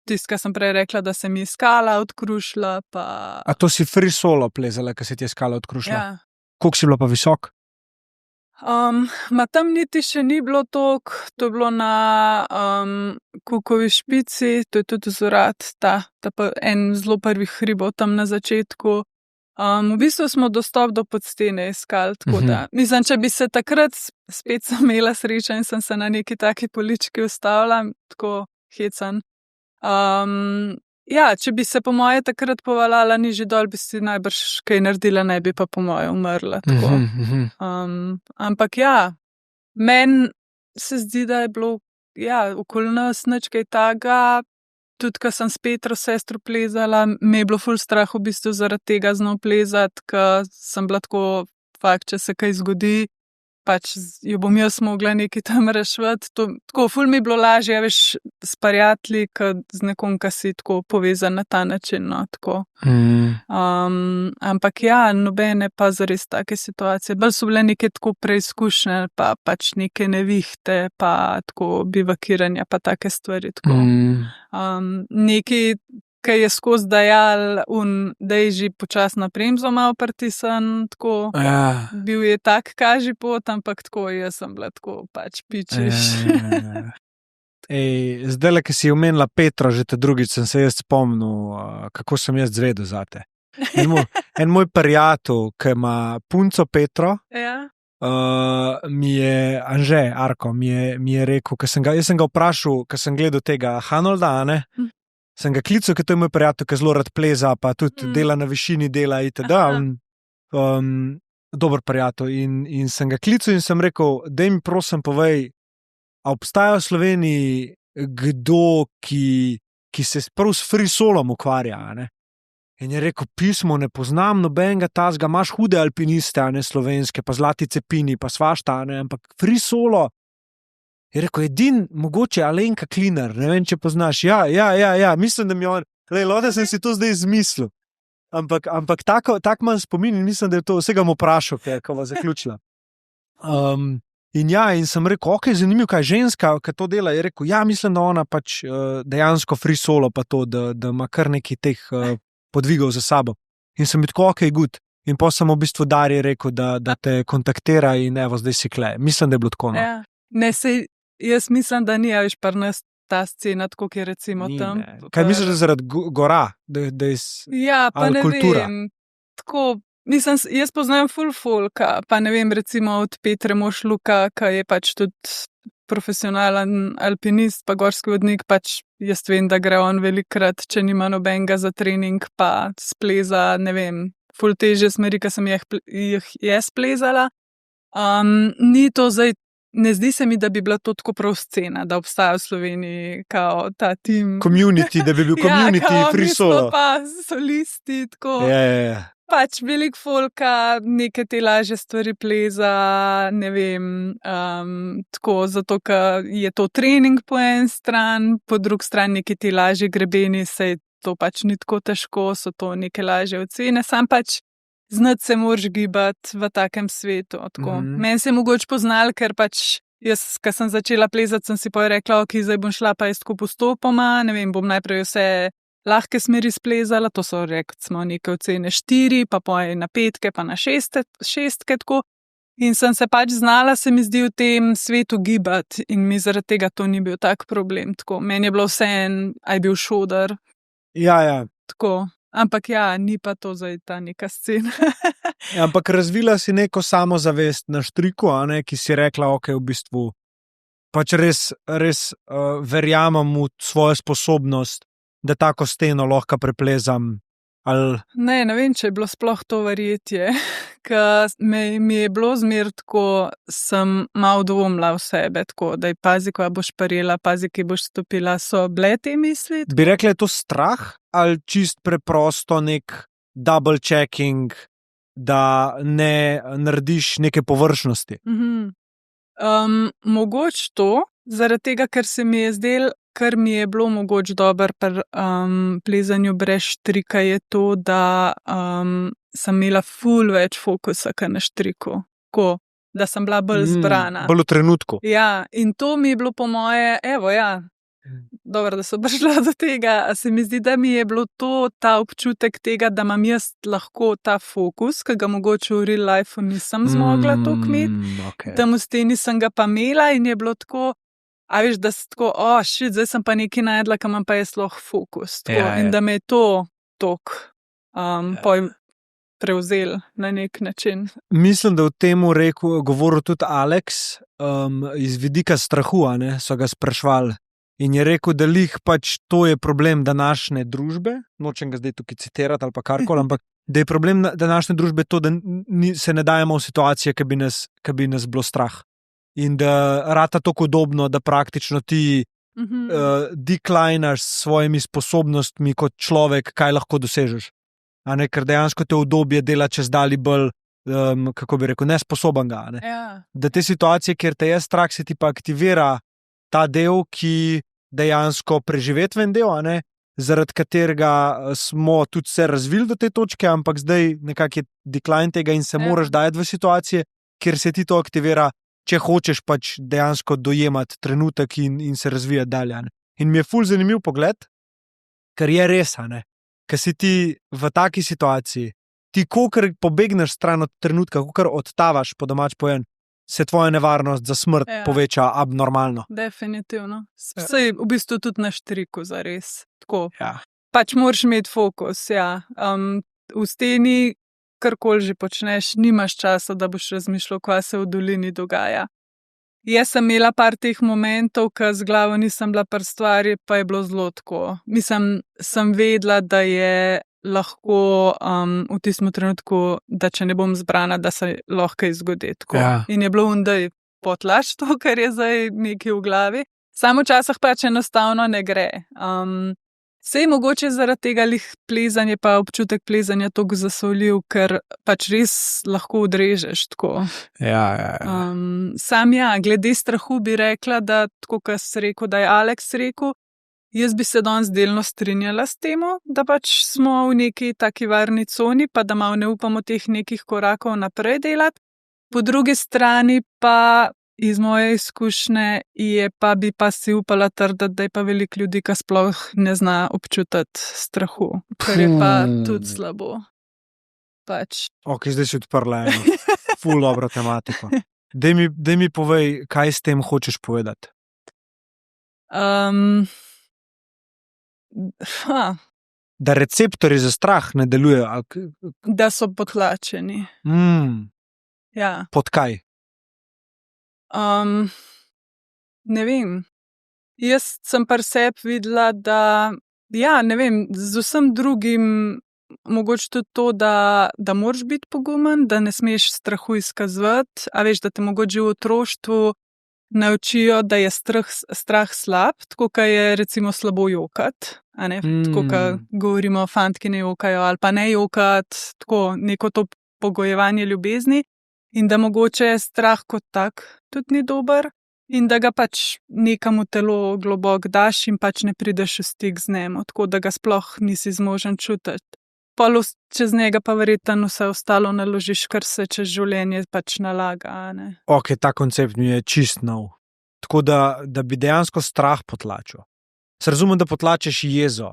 tisto, kar sem prej rekla, da se mi je skala odkrušila, pa... A to si free solo plezala, ko se ti je skala odkrušila? Ja. Koliko si bila pa visok? Tam niti še ni bilo toliko, to je bilo na Kukovi špici, to je tudi Zorat, ta pa en zelo prvih hribov tam na začetku. V bistvu smo dostop do podstene iskali, tako da, mislim, če bi se takrat spet sem imela srečo in sem se na neki taki polički ustavila, tako hecan. Ja, če bi se po moje takrat povaljala nižje dol, bi si najbrž kaj naredila, ne bi pa po moje umrla. Ampak ja, meni se zdi, da je bilo okoli nas nič kaj takega, tudi ko sem s Petro sestro plezala, me je bilo ful strah v bistvu zaradi tega znov plezati, ker sem bila tako, fakt, če se kaj zgodi, pač jo bom jaz mogla nekaj tam rešvati. Tako, ful mi je bilo lažje, veš, s prijatelji, kot z nekom, ki si tako povezan na ta način, no, tako. Ampak ja, nobene pa zares take situacije. Bolj so bile neke tako preizkušnje, pa pač neke nevihte, pa tako bivakiranja, pa take stvari, tako. Neki, ki je skozi dajal, da je že počasno premzo malo pritisan, tako, bil je tak kaži pot, ampak tako, jaz sem bila tako, pač pičiš. Zdajle, ki si omenila Petro, že te drugič sem se jaz spomnil, kako sem jaz zvedel zate. En moj prijatelj, ki ima punco Petro, mi je, Anže, Arko, mi je rekel, jaz sem ga vprašal, ko sem gledal tega Hanolda, ne? Sem ga klical, ker to je moj prijatelj, ki zelo rad pleza, pa tudi dela na višini, dela itd. Dober prijatelj. In sem ga klical in sem rekel, daj mi prosim povej, a obstaja v Sloveniji kdo, ki se prav s free solom ukvarja, ne? In je rekel, pismo ne poznam nobenega tazga, imaš hude alpiniste, ne, slovenske, pa zlati cepini, pa svašta, ne, ampak free solo. Je rekel, mogoče Alenka Klinar, ne vem, če poznaš. Ja, mislim, da mi on, da sem si to zdaj izmislil. Ampak tako manj spomin in mislim, da je to vsega mu vprašal, ko bo zaključila. In sem rekel, ok, zanimivo, kaj ženska, ki to dela, je rekel, ja, mislim, da ona pač dejansko free solo, pa to, da ima kar nekaj teh podvigov za sabo. In sem bil tako, ok, good. In pa sem v bistvu Darji rekel, da te kontaktira in evo, zdaj si kle. Mislim, da je bilo tako. No. Ja. Ne, jaz mislim, da ni več par nas ta scena, tako ki je recimo ni, tam. Kaj misliš, da zaradi gora? Da je ja, pa ne kultura? Vem. Tako Mislim, jaz poznam ful folka, pa ne vem, recimo od Petre Mošluka, ki je pač tudi profesionalen alpinist, pa gorski vodnik, pač jaz vem, da gre on velikrat, če nima nobenega za trening, pa spleza, ne vem, ful težje smeri, ki sem jih je splezala. Ni to zdaj, ne zdi se mi, da bi bila to tako prav scena, da obstaja v Sloveniji kao ta tim. Community, da bi bil community free solo. Ja, pa solisti, tako. Ja. Pač veliko folka, neke te lažje stvari pleza, ne vem, tako, zato, ker je to trening po en stran, po drugi strani neke te lažje grebeni, sej to pač ni tako težko, so to neke lažje ocene, sam pač znati se moraš gibati v takem svetu, tako. Meni se je mogoče poznal, ker pač jaz, ko sem začela plezati, sem si pa rekla, ok, zdaj bom šla pa jaz tako postopoma, ne vem, bom najprej vse lahke smeri splezala, to so recimo neke ocene 4, pa poje na 5, pa na 6, tako. In sem se pač znala, se mi zdi, v tem svetu gibati in mi zaradi tega to ni bil tak problem, tako. Meni je bilo vseeno, a je bil šoder. Ja. Tako. Ampak ja, ni pa to zdaj ta neka scena. Ampak razvila si neko samozavest na štriku, a ne, ki si rekla, ok, v bistvu pač res verjamem v svojo sposobnost, da tako steno lahko preplezam. Ali... Ne vem, če je bilo sploh to verjetje, ker mi je bilo zmer tako, sem malo dvomila v sebe, tako, da je pazi, ko boš parila, pazi, ki boš stopila, so bile te misli. Tako. Bi rekla, je to strah ali čist preprosto nek double checking, da ne narediš neke površnosti? Mogoče to, zaradi tega, ker se mi je zdelo, kar mi je bilo mogoče dobro pri plezanju brez štrika, je to, da sem imela ful več fokusa, kot na štriku. Tako, da sem bila bolj zbrana. Bolj v trenutku. Ja, in to mi je bilo po moje, dobro, da so prišla do tega, a se mi zdi, da mi je bilo to, ta občutek tega, da imam jaz lahko ta fokus, ki ga mogoče v real lifeu nisem zmogla toliko imeti, okay. Tam v steni sem ga pa imela in je bilo tako, a veš, da si tako, zdaj sem pa nekaj najdla, ka imam pa jaz lahko fokus. Tako, Ja. In da me je to tok prevzel na nek način. Mislim, da v tem govoril tudi Alex, iz vidika strahu, a ne, so ga sprašvali. In je rekel, da pač to je problem današnje družbe, nočem ga zdaj tukaj citirati ali pa karkoli, ampak da je problem današnje družbe to, da se ne dajemo v situacije, ki bi nas bilo strah. In da rata tako udobno, da praktično ti deklinaš s svojimi sposobnostmi kot človek, kaj lahko dosežeš. A ne, ker dejansko te udobje dela čez dalj bolj, kako bi rekel, nesposobenega. Ne? Ja. Da te situacije, kjer te je strah, se ti pa aktivira ta del, ki dejansko preživetven del, a ne, zaradi katerega smo tudi se razvili do te točke, ampak zdaj nekako je decline tega in se moraš dajati v situacije, kjer se ti to aktivira, če hočeš pač dejansko dojemati trenutek in se razvijati dalje. Ne. In mi je ful zanimiv pogled, ker je res, a ne, ker si ti v taki situaciji, ti kokar pobegneš stran od trenutka, kokar odtavaš, po domač pojen, se tvoja nevarnost za smrt poveča abnormalno. Definitivno. Sej v bistvu tudi na štriku, zares. Tako. Ja. Pač moraš imeti fokus, ja. V steni, karkoli že počneš, nimaš časa, da boš razmišljal, kaj se v dolini dogaja. Jaz sem imela par teh momentov, ko z glavo nisem bila pri stvari, pa je bilo zelo tako. Mislim, sem vedela, da je lahko v tistem trenutku, da če ne bom zbrana, da se lahko izgodi. Ja. In je bilo undaj potlač to, kar je zdaj nekaj v glavi. Samo včasih pač enostavno ne gre. Sej mogoče zaradi tega plezanje pa občutek plezanja toliko zasoliv, ker pač res lahko odrežeš tako. Ja. Sam glede strahu bi rekla, da tako, kot si rekel, da je Alex rekel, jaz bi se danes delno strinjala s tem, da pač smo v neki taki varni coni, pa da malo ne upamo teh nekih korakov naprej delati. Po drugi strani pa iz moje izkušnje bi pa si upala trditi, da je pa veliko ljudi, ki sploh ne zna občutiti strahu, kar je pa tudi slabo. Pač. Ok, zdaj si odprla eno ful dobro tematiko. Daj mi povej, kaj s tem hočeš povedati. Da receptorji za strah ne delujejo. Da so potlačeni. Ja. Pod kaj? Ne vem. Jaz sem pri sebi videla, da ja, ne vem, z vsem drugim mogoče tudi to, da moraš biti pogumen, da ne smeš strahu izkazovati, a veš, da te mogoče v otroštvu naučijo, da je strah slab, tako kot je recimo slabo jokati, a ne, tako kot govorimo, fantki ne jokajo ali pa ne jokati, tako neko to pogojevanje ljubezni in da mogoče strah kot tak tudi ni dober in da ga pač nekam v telo globoko daš in pač ne prideš v stik z njim, tako da ga sploh nisi zmožen čutiti. Pol čez njega pa verjetno vse ostalo naložiš, kar se čez življenje pač nalaga, a ne. Ok, ta koncept mi je čist nov. Tako da bi dejansko strah potlačil. Se razumem, da potlačeš jezo.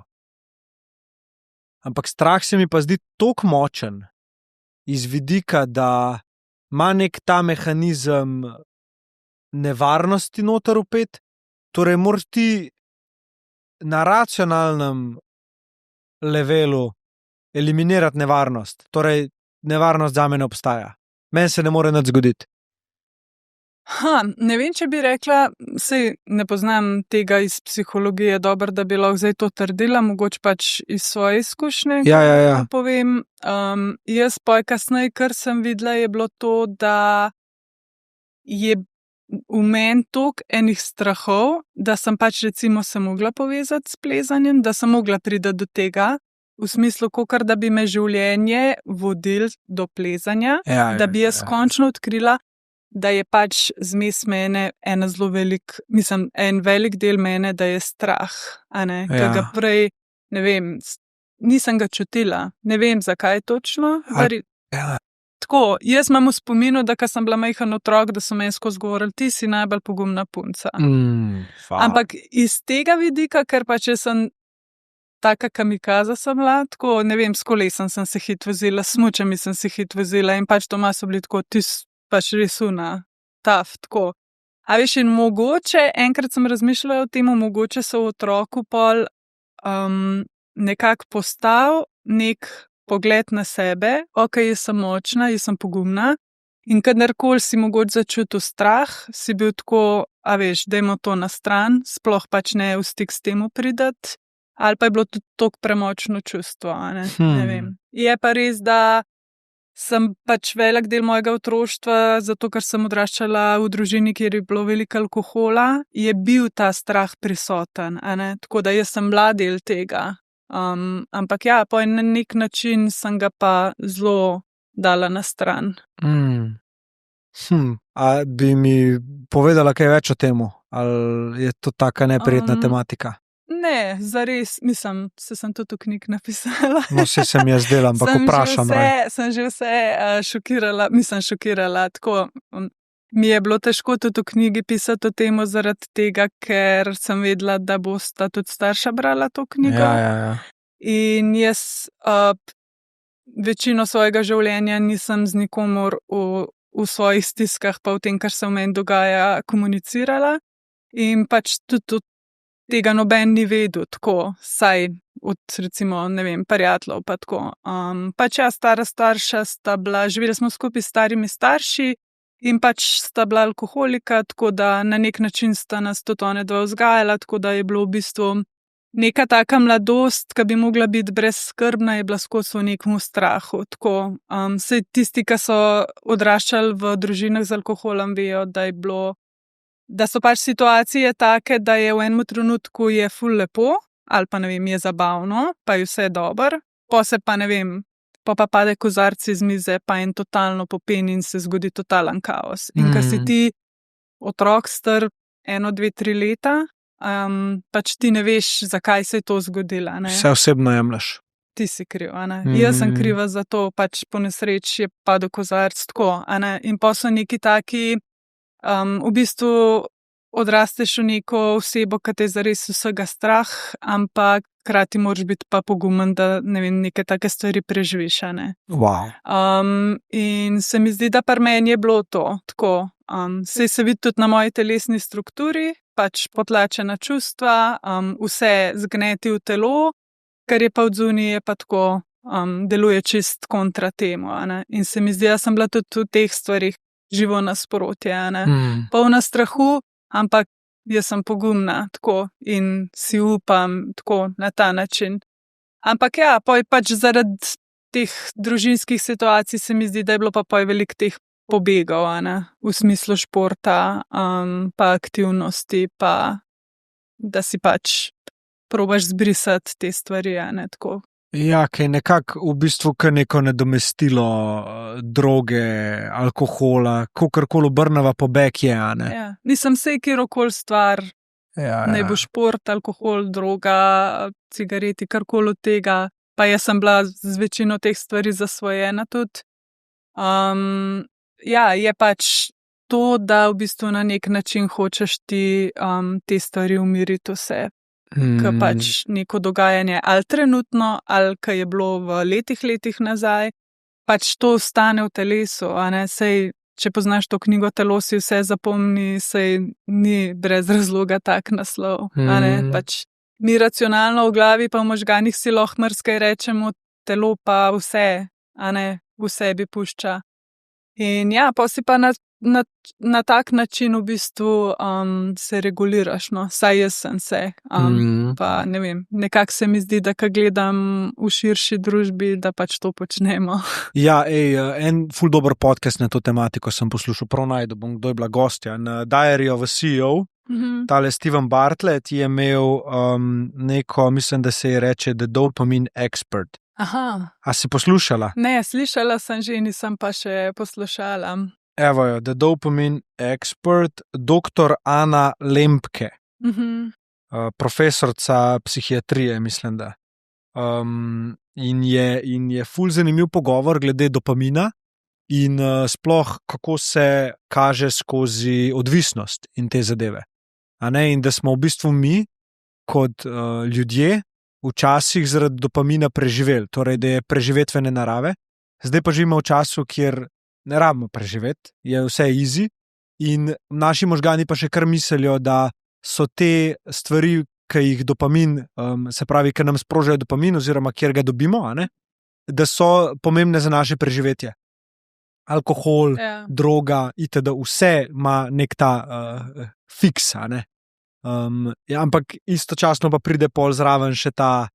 Ampak strah se mi pa zdi toliko močen iz vidika, da ima nek ta mehanizem nevarnosti noter vpet, torej moraš ti na racionalnem levelu eliminirati nevarnost. Torej, nevarnost zame ne obstaja. Meni se ne more nič zgoditi. Ne vem, če bi rekla, saj ne poznam tega iz psihologije dobro, da bi lahko zdaj to trdila, mogoče pač iz svoje izkušnje. Ja. Povem, jaz pa kasneje, kar sem videla, je bilo to, da je v meni toliko enih strahov, da sem pač recimo se mogla povezati s plezanjem, da sem mogla priti do tega, v smislu, kakor da bi me življenje vodil do plezanja, da bi jaz končno odkrila, da je pač zmes mene en velik del mene, da je strah, a ne, ki ga prej, ne vem, nisem ga čutila, ne vem, zakaj točno. Tako, jaz imam v spominu, da ko sem bila majhen otrok, da so meni skozi govorili, ti si najbolj pogumna punca. Ampak iz tega vidika, ker pač jaz sem taka kamikaza sem bila, tako, ne vem, s kolesom sem se hit vozila, s smučami sem se hit vozila in pač doma so bili tako, ti pač res taf, tako. A veš, in mogoče, enkrat sem razmišljala o tem, mogoče so v otroku pol nekako postal nek pogled na sebe, ok, jaz sem močna, jaz sem pogumna in kadarkoli si mogoče začutil strah, si bil tako, a veš, dajmo to na stran, sploh pač ne v stik s temu pridati, ali pa je bilo tudi toliko premočno čustvo, a ne, ne vem. Je pa res, da sem pač velik del mojega otroštva, zato ker sem odraščala v družini, kjer je bilo veliko alkohola, je bil ta strah prisoten, a ne, tako da jaz sem bila del tega. Ampak ja, po en nek način sem ga pa zelo dala na stran. A bi mi povedala kaj več o temu? Ali je to taka neprijetna tematika? Ne, zares, se sem tudi v knjig napisala. No, se sem jaz delal, ampak vprašam. Sem že vse šokirala, tako. Mi je bilo težko tudi v knjigi pisati o temu zaradi tega, ker sem vedela, da bosta tudi starša brala to knjigo. Ja. In jaz večino svojega življenja nisem z nikomor v svojih stiskah pa v tem, kar se v meni dogaja, komunicirala. In pač tudi tega noben ni vedel, tako, saj od recimo, ne vem, prijateljev pa tako. Pač ja, stara starša sta bila, živeli smo skupaj s starimi starši in pač sta bila alkoholika, tako da na nek način sta nas tudi one dva vzgajala, tako da je bilo v bistvu neka taka mladost, ki bi mogla biti brezskrbna, je bila skozi v nekem strahu, tako. Saj tisti, ki so odraščali v družinah z alkoholom, vejo, da so pač situacije take, da je v enem trenutku je ful lepo, ali pa ne vem, je zabavno, pa je vse dobro, pa se pa ne vem, pa pade kozarci z mize, pa en totalno popeni in se zgodi totalen kaos. In ko si ti otrok star 1, 2, 3 leta, pač ti ne veš, zakaj se je to zgodilo. Vse osebno jemlješ. Ti si kriv, a ne. Jaz sem kriva za to, pač po nesreči je padel kozarc, tako, a ne. In pa so neki taki, v bistvu odrasteš v neko osebo, ki te zares vsega strah, ampak hkrati moraš biti pa pogumen, da ne vem, neke take stvari preživiš, a ne. Wow. In se mi zdi, da pri meni je bilo to tako. Saj se vidi tudi na moji telesni strukturi, pač potlačena čustva, vse zgneti v telo, kar je pa od zunaj, je pa tako, deluje čist kontra temu, a ne. In se mi zdi, da sem bila tudi v teh stvarih živo nasprotje, a ne. Polna strahu, ampak jaz sem pogumna, tako, in si upam, tako, na ta način. Ampak ja, poj pač zaradi teh družinskih situacij se mi zdi, da je bilo pa poj veliko teh pobegov, a ne, v smislu športa, pa aktivnosti, pa da si pač probaš zbrisati te stvari, a ne, tako. Ja, kaj nekako v bistvu kar neko nadomestilo droge, alkohola, kakorkoli obrneva pobeg je, a ne. Ja, nisem sej kjerokoli stvar, naj bo šport, alkohol, droga, cigareti, karkoli od tega, pa jaz sem bila z večino teh stvari zasvojena tudi. Ja, je pač to, da v bistvu na nek način hočeš ti te stvari umiriti vse. Ke pač neko dogajanje ali trenutno, ali ke je bilo v letih nazaj, pač to ostane v telesu, a ne, sej, če poznaš to knjigo Telo si vse zapomni, sej ni brez razloga tak naslov, a ne, pač mi racionalno v glavi pa v možganih si lahko marsikaj rečemo, telo pa vse, a ne, v sebi pušča. In ja, pol si pa na tak način v bistvu se reguliraš, no, saj jaz sem se. Pa ne vem, nekako se mi zdi, da ko gledam v širši družbi, da pač to počnemo. Ja, en ful dober podcast na to tematiko sem poslušal, prav najdu bom, kdo je bila gostja. Na Diary of a CEO, tale Steven Bartlett je imel neko, mislim, da se je reče The Dopamine Expert. Aha. A si poslušala? Ne, slišala sem že, nisem pa še poslušala. Evo jo, The Dopamine Expert, dr. Ana Lempke, profesorca psihiatrije, mislim, da. In je ful zanimiv pogovor glede dopamina in sploh kako se kaže skozi odvisnost in te zadeve. A ne? In da smo v bistvu mi kot ljudje včasih zaradi dopamina preživeli, torej da je preživetvene narave. Zdaj pa živimo v času, kjer ne rabimo preživeti, je vse easy in naši možgani pa še kar mislijo, da so te stvari, ki jih dopamin, se pravi, ki nam sprožajo dopamin oziroma kjer ga dobimo, a ne, da so pomembne za naše preživetje. Alkohol, droga, itd. Vse ima nek ta fiks, a ne. Ampak istočasno pa pride pol zraven še ta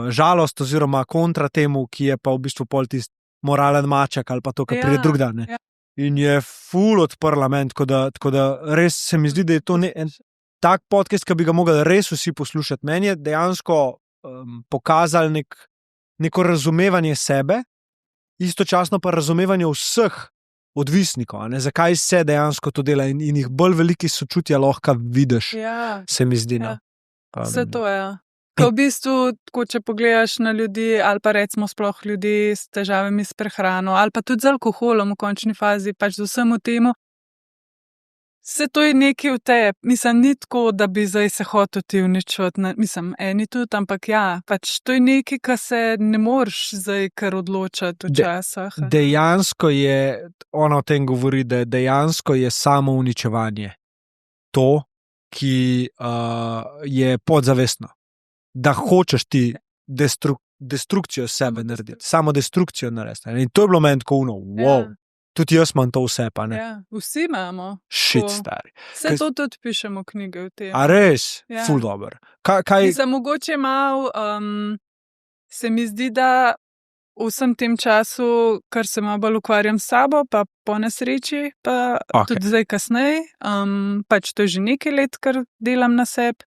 žalost oziroma kontra temu, ki je pa v bistvu pol tisti moralen maček ali pa to, kar pride drug dan. Ja. In je ful odprla men, tako da res se mi zdi, da je to en tak podcast, ki bi ga mogli res vsi poslušati. Meni je dejansko pokazal neko razumevanje sebe, istočasno pa razumevanje vseh odvisnikov, a ne, zakaj se dejansko to dela in jih bolj veliki sočutja lahko vidiš, se mi zdi. Ja. Vse to je. Ko v bistvu, tako, če pogledaš na ljudi, ali pa recimo sploh ljudi s težavami s prehrano, ali pa tudi z alkoholom v končni fazi, pač z vsemu temu, se to je nekaj v tebi. Mislim, ni tako, da bi zdaj se hotel ti uničiti, mislim, eni tudi, ampak ja, pač to je nekaj, kar se ne moreš zdaj kar odločati včasih. Dejansko je, ona o tem govori, da dejansko je samo uničevanje to, ki je podzavestno. Da hočeš ti destrukcijo sebe narediti, samo destrukcijo narediti. In to je bilo meni tako wow. Tudi jaz imam to vse, pa ne. Ja, vsi imamo. Shit, stari. Vse to tudi pišemo knjige v tem. A res? Ja. Ful dober. Mislim, mogoče malo, se mi zdi, da v vsem tem času, kar se malo bolj ukvarjam s sabo, pa po nesreči, pa tudi zdaj kasneje, pač to je že nekaj let, kar delam na sebi.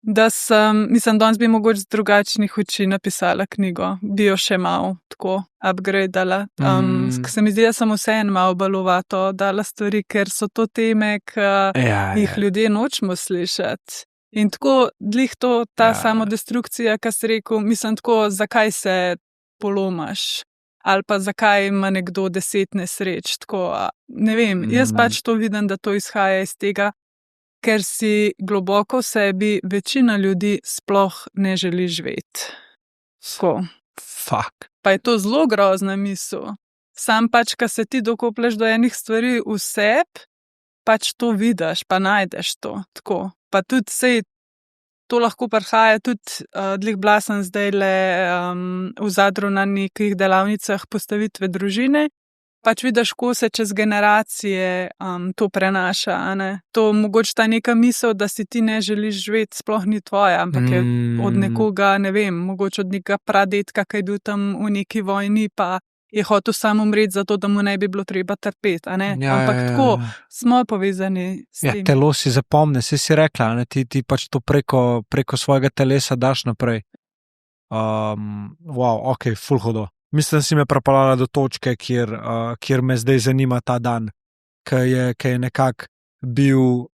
Da mislim, danes bi mogoče z drugačnih oči napisala knjigo, bi jo še malo tako upgradala. Se mi zdi, da sem vseeno malo balovato dala stvari, ker so to teme, ki jih ljudje nočemo slišati. In tako, glih to, ta samodestrukcija, kar si rekel, mislim tako, zakaj se polomaš? Ali pa zakaj ima nekdo 10 nesreč? Tako, ne vem, jaz pač to vidim, da to izhaja iz tega, ker si globoko v sebi večina ljudi sploh ne želi živeti. Fuck. Pa je to zelo grozna misel. Sam pač, ko se ti dokoplješ do enih stvari v sebi, pač to vidiš, pa najdeš to. Tako. Pa tudi sej to lahko prihaja tudi, glih bila sem zdajle v Zadru na nekih delavnicah postavitve družine. Pač vidiš, ko se čez generacije to prenaša, a ne. To mogoče ta neka misel, da si ti ne želiš živeti, sploh ni tvoja, ampak je od nekoga, ne vem, mogoče od nekega pradetka, ki je bil tam v neki vojni, pa je hotel sam umreti zato, da mu ne bi bilo treba trpeti, a ne. Ampak tako smo povezani s tem. Telo si zapomne, si rekla, ne, ti pač to preko svojega telesa daš naprej. Wow, ok, ful hodo. Mislim, da si me pripeljala do točke, kjer me zdaj zanima ta dan, ki je nekako bil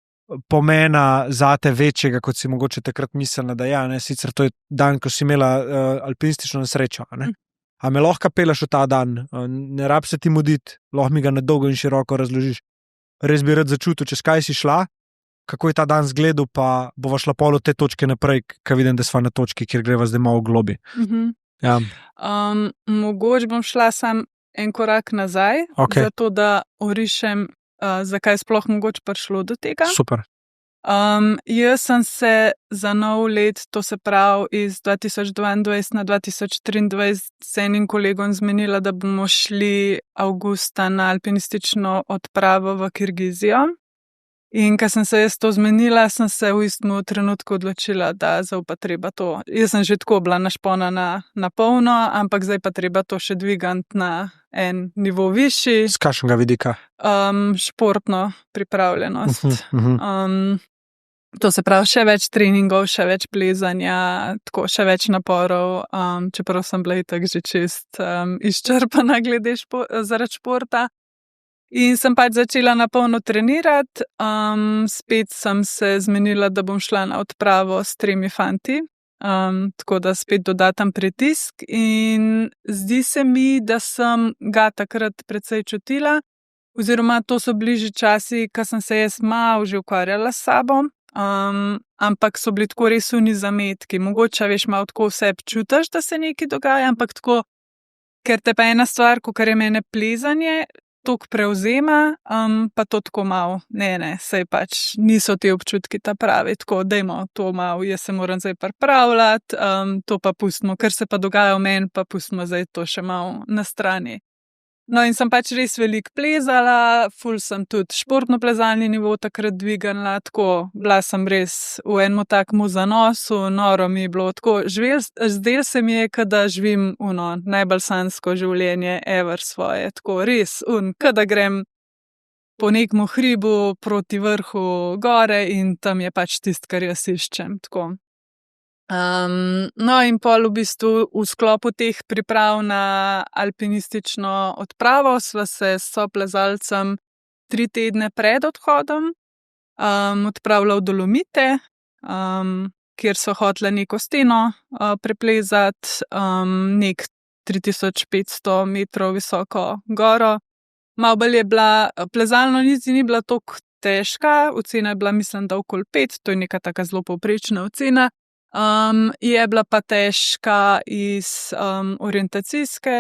pomena zate večjega, kot si mogoče takrat mislila, da je, ne, sicer to je dan, ko si imela alpinistično nesrečo, ne. A me lahko peleš v ta dan, ne rab se ti muditi, lahko mi ga na dolgo in široko razložiš. Res bi rad začutil, čez kaj si šla, kako je ta dan zgledal, pa bova šla pol od te točke naprej, ko vidim, da sva na točki, kjer greva zdaj malo v globi. Ja. Mogoče bom šla sam en korak nazaj, zato da orišem, zakaj sploh mogoče prišlo do tega. Super. Jaz sem se za nov let, to se pravi iz 2022 na 2023, s enim kolegom zmenila, da bomo šli avgusta na alpinistično odpravo v Kirgizijo. In ko sem se jaz to zmenila, sem se v istem trenutku odločila, da zdaj pa treba to. Jaz sem že tako bila našponana na polno, ampak zdaj pa treba to še dvigati na en nivo višji. Z kakšnega vidika? Športno pripravljenost. To se pravi, še več treningov, še več plezanja, tako še več naporov, čeprav sem bila itak že čist izčrpana glede zaradi športa. In sem pač začela na polno trenirati, spet sem se zmenila, da bom šla na odpravo s 3 fanti, tako da spet dodaten pritisk in zdi se mi, da sem ga takrat precej čutila, oziroma to so bili že časi, ko sem se jaz malo že ukvarjala s sabo, ampak so bili tako res uni zametki, mogoče veš malo tako vse čutiš, da se nekaj dogaja, ampak tako, ker te pa ena stvar, ko kar je mene plezanje, toliko prevzema, pa to tako malo, ne, saj pač niso ti občutki ta pravi, tako dajmo to malo, jaz se moram zdaj pripravljati, to pa pustimo, ker se pa dogaja v meni, pa pustimo zdaj to še malo na strani. No in sem pač res veliko plezala, ful sem tudi športno plezalni nivo takrat dvignila, tako, bila sem res v enem takmu zanosu, noro mi je bilo tako, zdelo se mi je, da živim najbolj sanjsko življenje ever svoje, tako res, da grem po nekem hribu proti vrhu gore in tam je pač tisto, kar jaz iščem, tako. No in pol v bistvu v sklopu teh priprav na alpinistično odpravo sva se s soplezalcem 3 tedne pred odhodom odpravila v Dolomite, kjer so hotela neko steno preplezati, nek 3500 metrov visoko goro. Malo bolj je bila, plezalno niti ni bila toliko težka, ocena je bila, mislim, da okoli 5, to je neka taka zelo povprečna ocena. Je bila pa težka iz orientacijske,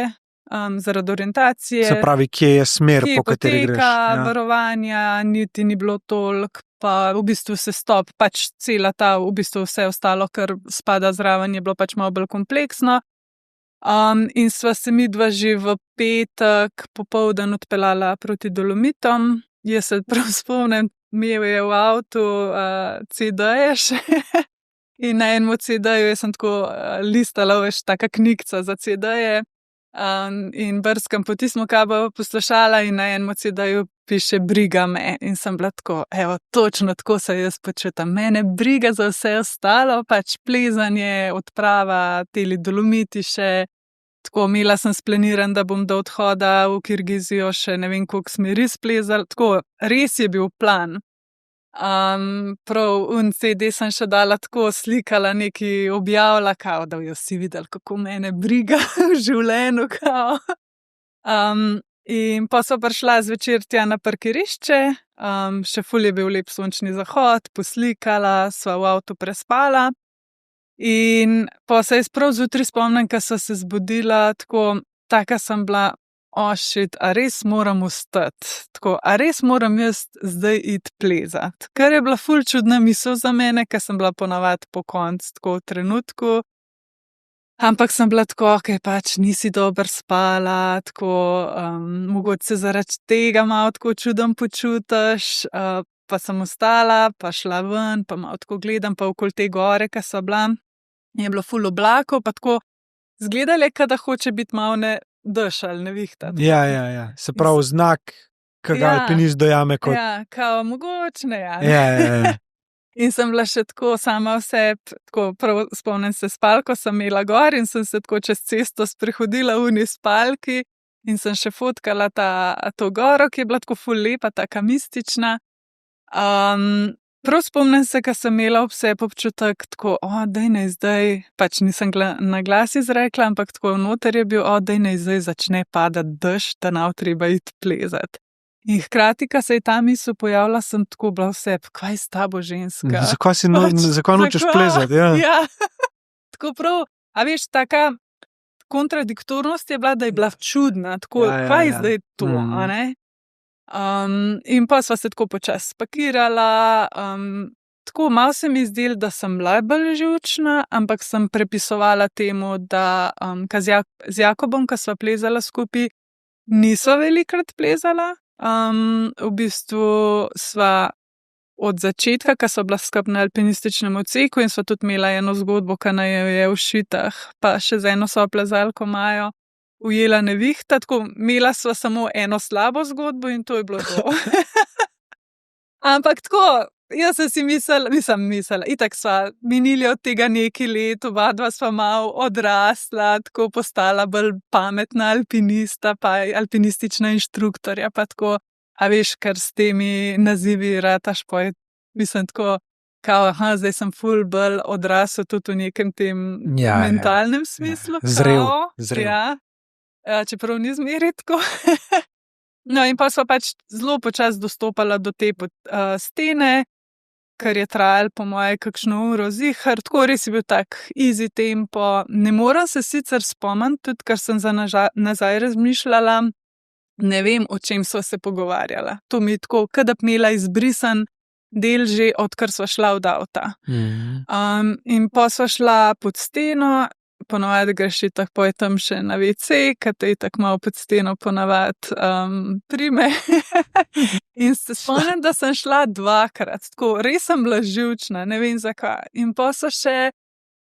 zaradi orientacije. Se pravi, kje je smer, po kateri greš. Kje poteka varovanja, niti ni bilo toliko, pa v bistvu se stop, pač cela ta, v bistvu vse ostalo, kar spada zraven, je bilo pač malo bolj kompleksno. In sva se midva že v petek popoldan odpeljala proti Dolomitom. Jaz se prav spomnim, imel je v avtu CD-je še. In na enem CD-ju jaz sem tako listala, veš, taka knjigica za CD-je, in brskam po tistem, kaj bo poslušala, in na enem CD-ju piše Briga me. In sem bila tako, evo, točno tako se jaz počutam. Mene briga za vse ostalo, pač plezanje, odprava, teli Dolomiti še. Tako, imela sem splaniran, da bom do odhoda v Kirgizijo še ne vem koliko smeri splezala. Tako, res je bil plan. Prav CD sem še dala tako, slikala nekaj, objavila, kao, da jo vsi videli, kako mene briga v življenju, kao. In pa so prišla zvečer tja na parkirišče, še ful je bil lep sončni zahod, poslikala, sva v avtu prespala. In pa se jaz prav zjutraj spomnim, ko sva se zbudila, tako, taka sem bila, shit, a res moram vstati, tako, a res moram jaz zdaj iti plezat. Kar je bila ful čudna misel za mene, ker sem bila ponavadi po koncu, tako v trenutku. Ampak sem bila tako, ok, pač nisi dobro spala, tako, mogoče se zaradi tega malo tako čudno počutiš, pa sem vstala, pa šla ven, pa malo tako gledam, pa okoli te gore, ki so bila, je bilo ful oblakov, pa tako zgledalo je, da hoče biti malo dež ali nevihta. Ja. Se pravi, znak, ki ga alpinist dojame kot. Ja, kao mogoče ne, ja. Ja. In sem bila še tako sama vse, tako prav spomnim se spalko, sem imela gor in sem se tako čez cesto sprehodila v uni spalki in sem še fotkala to goro, ki je bila tako ful lepa, taka mistična. Prav spomnim se, ko sem imela ob sebi občutek, tako, daj naj zdaj, pač nisem na glas izrekla, ampak tako noter je bil, daj naj zdaj začne padati dež, da nav treba iti plezat. In hkrati, ko se je ta misel pojavila, sem tako bila v sebi, kaj s tabo, ženska? Zakaj nočeš plezati? Ja. Tako prav, a veš, taka kontradiktornost je bila, da je bila čudna, tako, kaj zdaj to, a ne? In pa sva se tako počasi spakirala, tako malo se mi zdelo, da sem bila bolj živčna, ampak sem prepisovala temu, da z Jakobom, ko sva plezala skupaj, nisva velikrat plezala. V bistvu sva od začetka, ko sva bila skupaj na alpinističnem odseku in sva tudi imela eno zgodbo, ki naj jo je v Šitah, pa še z eno soplezalko Majo ujela nevihta, tako imela sva samo eno slabo zgodbo in to je bilo to. Ampak tako, jaz sem si mislila, itak sva minili od tega nekaj let, oba dva sva malo odrasla, tako postala bolj pametna alpinista, pa alpinistična inštruktorja, pa tako, a veš, kar s temi nazivi rataš, pa je, mislim, tako, kao, zdaj sem ful bolj odrasel tudi v nekem tem mentalnem smislu. Zrel. Ja. Čeprav ni zmeraj tako. No, in pa sva pač zelo počasi dostopala do te stene, kar je trajalo po moje kakšno uro zihar, tako res je bil tak easy tempo. Ne moram se sicer spomniti, tudi kar sem za nazaj razmišljala, ne vem, o čem sva se pogovarjala. To mi je tako, kada bi imela izbrisan del že, odkar sva šla od avta. In pa sva šla pod steno, ponovadi greš itak po tam še na WC, ker te itak malo pod steno ponavadi prime. In se spomnim, da sem šla dvakrat, tako res sem bila živčna, ne vem zakaj. In pa so še,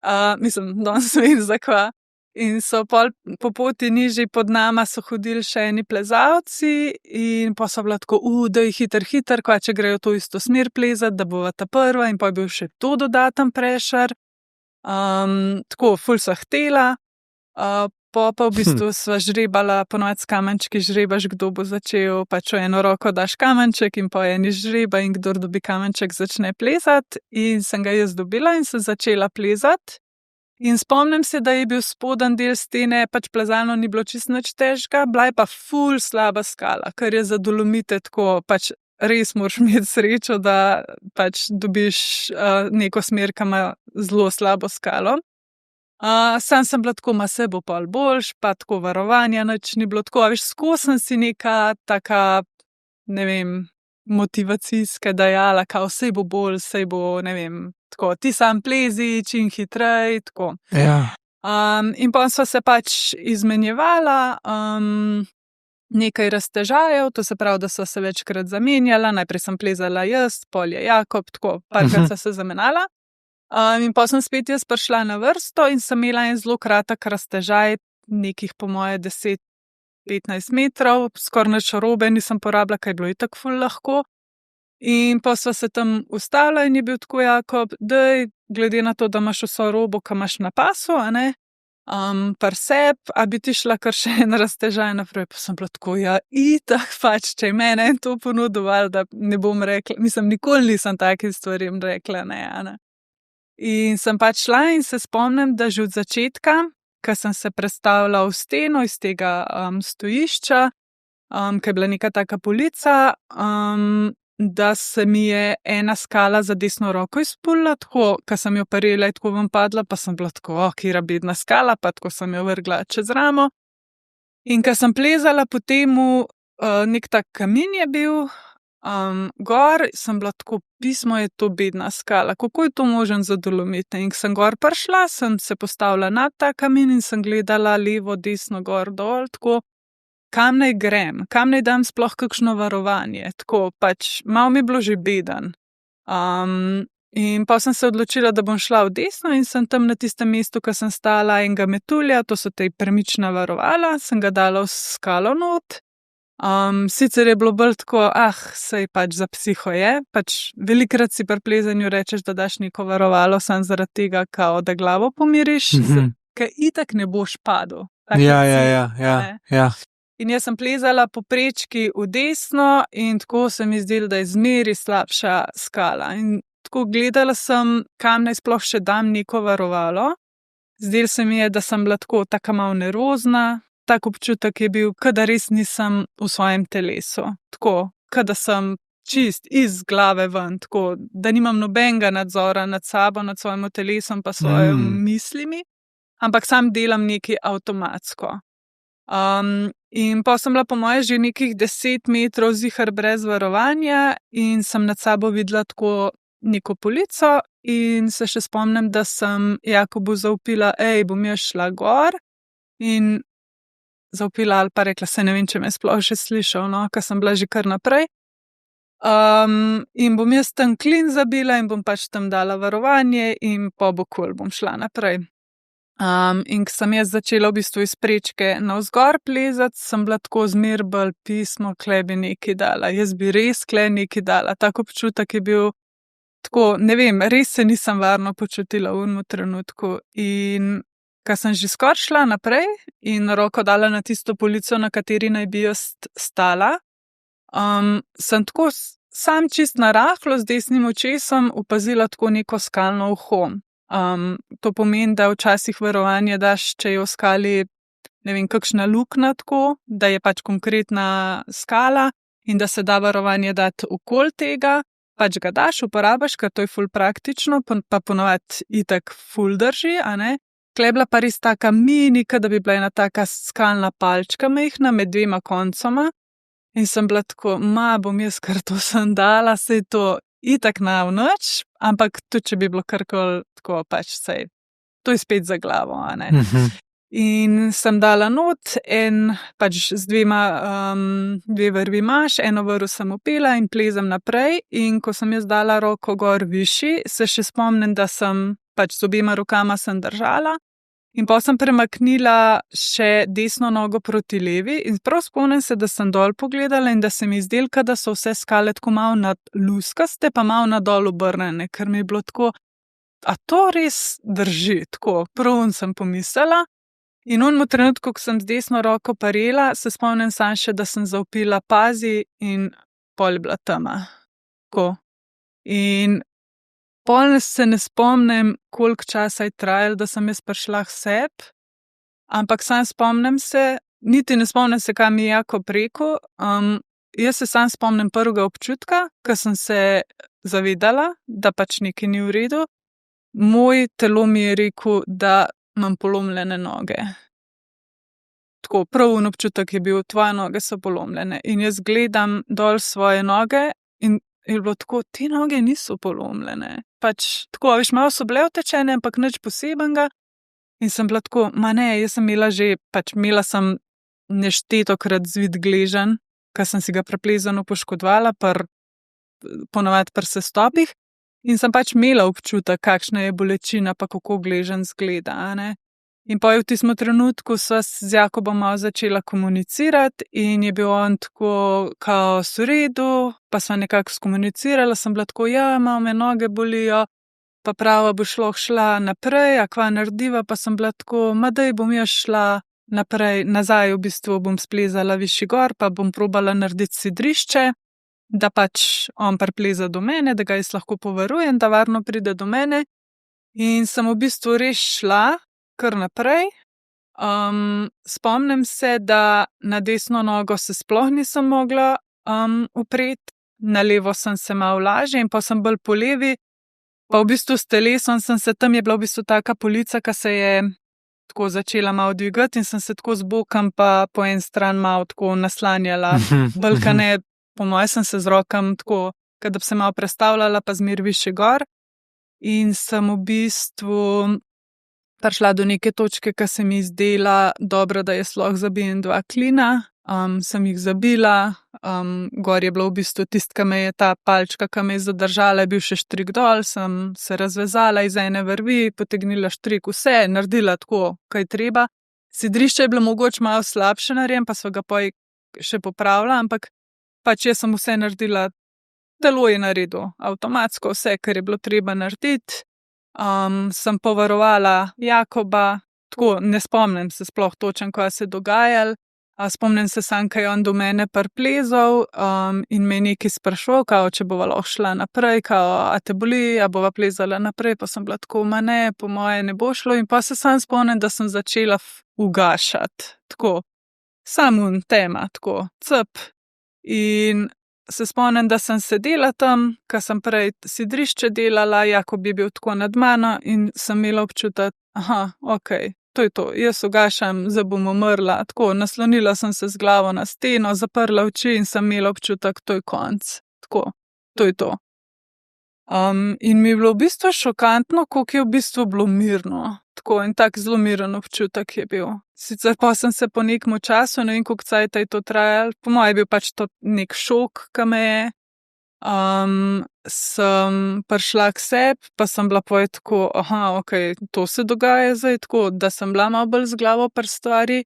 danes vem zakaj, in so po poti nižji pod nama so hodili še eni plezalci in pa so bila tako, daj hiter, kva če grejo to isto smer plezati, da bova ta prva, in pa je bil še to dodaten prešer. Tako, ful so htela, pa v bistvu sva žrebala, ponovadi s kamenčki žrebaš, kdo bo začel, pač v eno roko daš kamenček in pa eni žreba in kdor dobi kamenček začne plezati, in sem ga jaz dobila in sem začela plezati. In spomnim se, da je bil spoden del stene, pač plezalno ni bilo čisto nič težka, bila je pa ful slaba skala, kar je za Dolomite tako, pač res moraš imeti srečo, da pač dobiš neko smer, ki ima zelo slabo skalo. Sam sem bila tako, se bo pol boljš, pa tako varovanja nič ni bilo tako, veš, skozi sem si neka taka, ne vem, motivacijska dajala, kao sej bo bolj, sej bo, ne vem, tako, ti sam plezi, čim hitrej, tako. Ja. In pa sva se pač izmenjevala, nekaj raztežajev, to se pravi, da so se večkrat zamenjala, najprej sem plezala jaz, pol je Jakob, tako, parkrat so se zamenjala. In pa sem spet jaz prišla na vrsto in sem imela en zelo kratek raztežaj, nekih po moje 10-15 metrov, skoraj nič robe nisem porabila, kaj je bilo itak ful lahko. In pa sva se tam ustavila in je bil tako Jakob, daj, glede na to, da imaš vso robo, ki imaš na pasu, a ne, prsep, a bi ti šla kar še en raztežaj naprej, pa sem bila tako, itak pač, če je mene to ponudovalo, da ne bom rekla, nikoli nisem takih stvari rekla, ne. In sem pač šla in se spomnim, da že od začetka, ko sem se prestavila v steno iz tega stojišča, ko je bila neka taka polica, da se mi je ena skala za desno roko izpulila, tako, ko sem jo parila in tako vam padla, pa sem bila tako, kjera bedna skala, pa tako sem jo vrgla čez ramo. In ko sem plezala po temu, nek tak kamin je bil, gor, sem bila tako, pismo je to bedna skala, kako je to možen za Dolomite. In ko sem gor prišla, sem se postavila nad ta kamin in sem gledala levo, desno, gor, dol, tako, kam naj grem, kam naj dam sploh kakšno varovanje, tako, pač, malo mi je bilo že beden. In pa sem se odločila, da bom šla v desno in sem tam na tistem mestu, ko sem stala enega metulja, to so te premična varovala, sem ga dala v skalo not. Sicer je bilo bolj tako, saj pač za psiho je, pač velikrat si pri plezanju rečeš, da daš neko varovalo samo zaradi tega, kao da glavo pomiriš, ker itak ne boš padel. Ja. In jaz sem plezala po prečki v desno in tako se mi zdelo, da je zmeri slabša skala. In tako gledala sem, kam naj sploh še dam neko varovalo. Zdelo se mi je, da sem bila tako malo nervozna. Tak občutek je bil, da res nisem v svojem telesu. Tako, da sem čist iz glave ven, tako, da nimam nobenega nadzora nad sabo, nad svojim telesom pa svojimi mislimi, ampak sam delam nekaj avtomatsko. In pa sem bila po moje že nekih 10 metrov zihar brez varovanja in sem nad sabo videla tako neko polico in se še spomnim, da sem Jakobu zavpila, bom jaz šla gor in zavpila ali pa rekla, se ne vem, če me sploh še slišal, no, ker sem bila že kar naprej. In bom jaz tam klin zabila in bom pač tam dala varovanje in pa bo kul, bom šla naprej. In ko sem jaz začela v bistvu iz prečke navzgor plezati, sem bila tako zmer bolj pismo, kle bi nekaj dala. Jaz bi res kle nekaj dala. Tak občutek je bil tako, ne vem, res se nisem varno počutila v enem trenutku. In ko sem že skoraj šla naprej in roko dala na tisto polico, na kateri naj bi jaz stala, sem tako sam čist narahlo z desnim očesom opazila tako neko skalno uho. To pomeni, da včasih varovanje daš, če je v skali, ne vem, kakšna luknja tako, da je pač konkretna skala in da se da varovanje dati okoli tega, pač ga daš, uporabiš, ker to je ful praktično, pa ponovadi itak ful drži, a ne. Tule je bila pa res taka mini, da bi bila ena taka skalna palčka majhna med dvema koncoma in sem bila tako, bom jaz kar to sem dala, saj to itak ne v nič, ampak tudi, če bi bilo karkoli tako, pač sej, to je spet za glavo, a ne. In sem dala not pač z dve vrvi imaš, eno vrv sem upela in plezam naprej in ko sem jaz dala roko gor višji, se še spomnim, da sem pač z obema rokama sem držala in pa sem premaknila še desno nogo proti levi in prav spomnim se, da sem dol pogledala in da se mi zdelo, da so vse skale tako malo nadluskaste pa malo nadol obrnjene, ker mi je bilo tako, a to res drži, tako, prav sem pomislila. In v enem trenutku, ko sem z desno roko parela, se spomnim sam še, da sem zavpila pazi in pol je bila tema. Tako. In pol se ne spomnim, koliko časa je trajalo, da sem jaz prišla k sebi, ampak sam spomnim se, niti ne spomnim se, kaj mi je Jakob rekel, jaz se sam spomnim prvega občutka, ko sem se zavedala, da pač nekaj ni v redu, moj telo mi je rekel, da imam polomljene noge. Tako, prav en občutek je bil, tvoje noge so polomljene. In jaz gledam dol svoje noge in je bilo tako, te noge niso polomljene. Pač tako, veš, malo so bile utečene, ampak nič posebenega. In sem bila tako, ne, jaz sem imela sem neštetokrat zvit gleženj, ker sem si ga preplezano poškodovala, ponavadi pri sestopih. In sem pač imela občutek, kakšna je bolečina, pa kako gleženj zgleda, a ne. In pa v tistem trenutku sva z Jakobom malo začela komunicirati in je bil on tako, kao v redu, pa sva nekako skomunicirala, sem bila tako, malo me noge bolijo, pa prava bo šla naprej, a kva narediva, pa sem bila tako, daj bom jaz šla naprej, nazaj v bistvu bom splezala višji gor, pa bom probala narediti sidrišče, da pač on pripleza do mene, da ga jaz lahko povarujem, da varno pride do mene. In sem v bistvu res šla kar naprej. Spomnim se, da na desno nogo se sploh nisem mogla upreti, na levo sem se malo lažje in pa sem bolj po levi, pa v bistvu s telesom sem se, tam je bila v bistvu taka polica, ki se je tako začela malo dvigati in sem se tako z bokom pa po en stran malo tako naslanjala. Balkane, po mojem sem se z rokam tako, da bi se malo prestavljala, pa zmer više gor. In sem v bistvu prišla do neke točke, ki se mi zdela dobro, da je lahko zabijem 2 klina. Sem jih zabila, gor je bilo v bistvu tisto, ki me je ta palčka, ki me je zadržala, je bil še štrik dol, sem se razvezala iz ene vrvi, potegnila štrik, vse, naredila tako, kaj treba. Sidrišče je bilo mogoče malo slabše narejen, pa sva ga poj še popravila, ampak pač jaz sem vse naredila, telo je naredil, avtomatsko vse, kar je bilo treba narediti. Sem povarovala Jakoba, tako ne spomnim se sploh točno, kaj se je dogajalo. Spomnim se sam, kaj je on do mene priplezal in me je nekaj sprašoval, kao, če bova lahko šla naprej, kao, a te boli, a bova plezala naprej, pa sem bila tako, ma ne, po moje ne bo šlo in pa se sam spomnim, da sem začela ugašati, tako, samo tema, tako, cp. In se spomnim, da sem sedela tam, ko sem prej sidrišče delala, Jakob je bil tako nad mano in sem imela občutek, okej. To je to, jaz ugašam, zdaj bom umrla, tako, naslonila sem se z glavo na steno, zaprla oči in sem imela občutek, to je konc, tako, to je to. In mi je bilo v bistvu šokantno, koliko je v bistvu bilo mirno, tako, in tak zelo miren občutek je bil. Sicer pa sem se po nekem času, ne vem, koliko cajta je to trajalo, po mojem je bil pač to nek šok, ki me je. Sem prišla k sebi, pa sem bila poje tako, okej, to se dogaja zdaj, tako, da sem bila malo bolj z glavo pri stvari.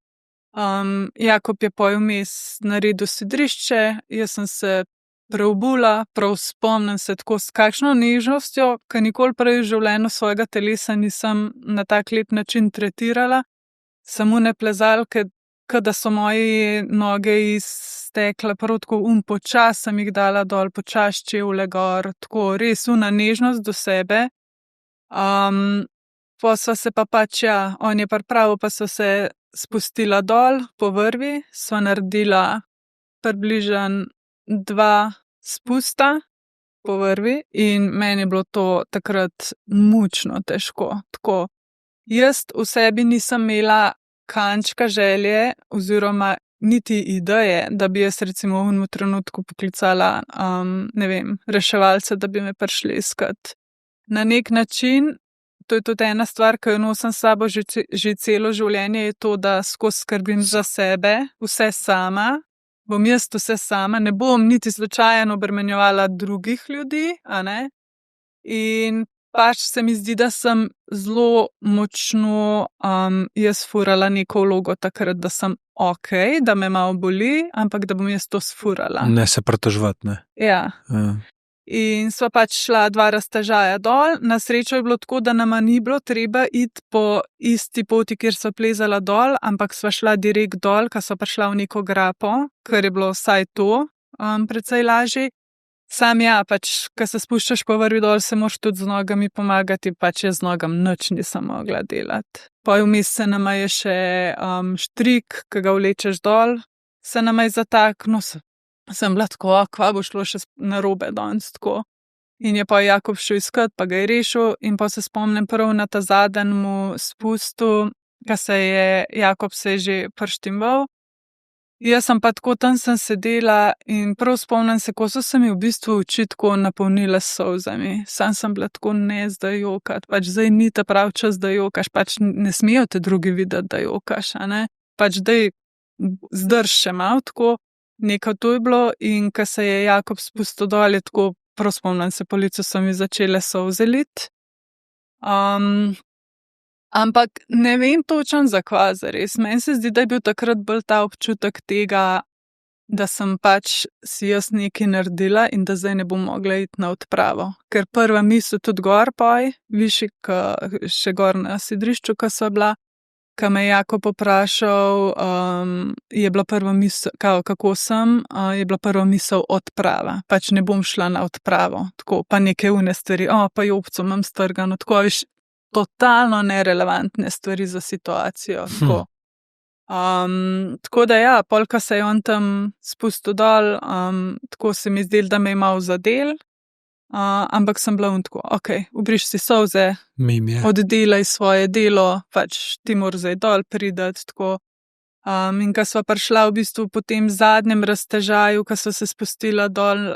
Jakob je poje vmes naredil sidrišče, jaz sem se preobula, prav spomnim se tako s kakšno nežnostjo, ker nikoli prej v življenju svojega telesa nisem na tak lep način tretirala. Samo ne plezalke, da so moje noge iztekle, prav tako počas sem jih dala dol, počas čevlje gor, tako res una nežnost do sebe. Pa sva se pa pač, on je pripravil, pa sva se spustila dol po vrvi, sva naredila približno 2 spusta po vrvi in meni je bilo to takrat mučno težko, tako. Jaz v sebi nisem imela kančka želje oziroma niti ideje, da bi jaz recimo v enem trenutku poklicala, ne vem, reševalce, da bi me prišli iskat. Na nek način, to je tudi ena stvar, ki jo nosim s sabo že celo življenje, je to, da skozi skrbim za sebe, vse sama, bom jaz vse sama, ne bom niti slučajno obremenjevala drugih ljudi, a ne? In pač se mi zdi, da sem zelo močno jaz furala neko vlogo takrat, da sem okej, da me malo boli, ampak da bom jaz to sfurala. Ne se pritoževati, ne. Ja. In sva pač šla 2 raztežaja dol, na srečo je bilo tako, da nama ni bilo treba iti po isti poti, kjer sva plezala dol, ampak sva šla direkt dol, ko sva prišla v neko grapo, ker je bilo vsaj to precej lažje. Sam pač, ko se spuščaš po vrvi dol, se moraš tudi z nogami pomagati, pač jaz z nogami nič nisem mogla delati. Poj vmes se nama je še štrik, ki ga vlečeš dol, se nama je zataknil, sem bila tako, kva bo šlo še narobe danes, tako. In je pa Jakob šel iskat, pa ga je rešil in pa se spomnim prav na ta zadnjemu spustu, ko se je Jakob že prštimbal. Jaz sem pa tako tam sem sedela in prav spomnim se, ko so se mi v bistvu oči tako napolnile s solzami. Sam sem bila tako, ne zdaj jokati, pač zdaj ni ta prav čas, da jokaš, pač ne smejo te drugi videti, da jokaš, a ne. Pač daj zdrž še malo tako, nekaj to je bilo in ko se je Jakob spustil dol, je tako, prav spomnim se, po licu so mi začele solze liti. Ampak ne vem točno zakva zares. Meni se zdi, da je bil takrat bolj ta občutek tega, da sem pač si jaz nekaj naredila in da zdaj ne bom mogla iti na odpravo. Ker prva misel tudi gor poj, višji, še gor na sidrišču, ko so bila, ko me je Jakob vprašal, je bila prva misel, kako sem, je bila prva misel odprava. Pač ne bom šla na odpravo, tako, pa neke une stvari, pa jopco imam strgano, tako, viš, totalno nerelevantne stvari za situacijo, tako. Tako da pol, ko se je on tam spustil dol, tako se mi zdelo, da me je malo zadel. ampak sem bila tako, ubriš si solze, Mim je. oddelaj svoje delo, pač ti moraš zdaj dol pridati, tako. In ko sva prišla v bistvu po tem zadnjem raztežaju, ko sva se spustila dol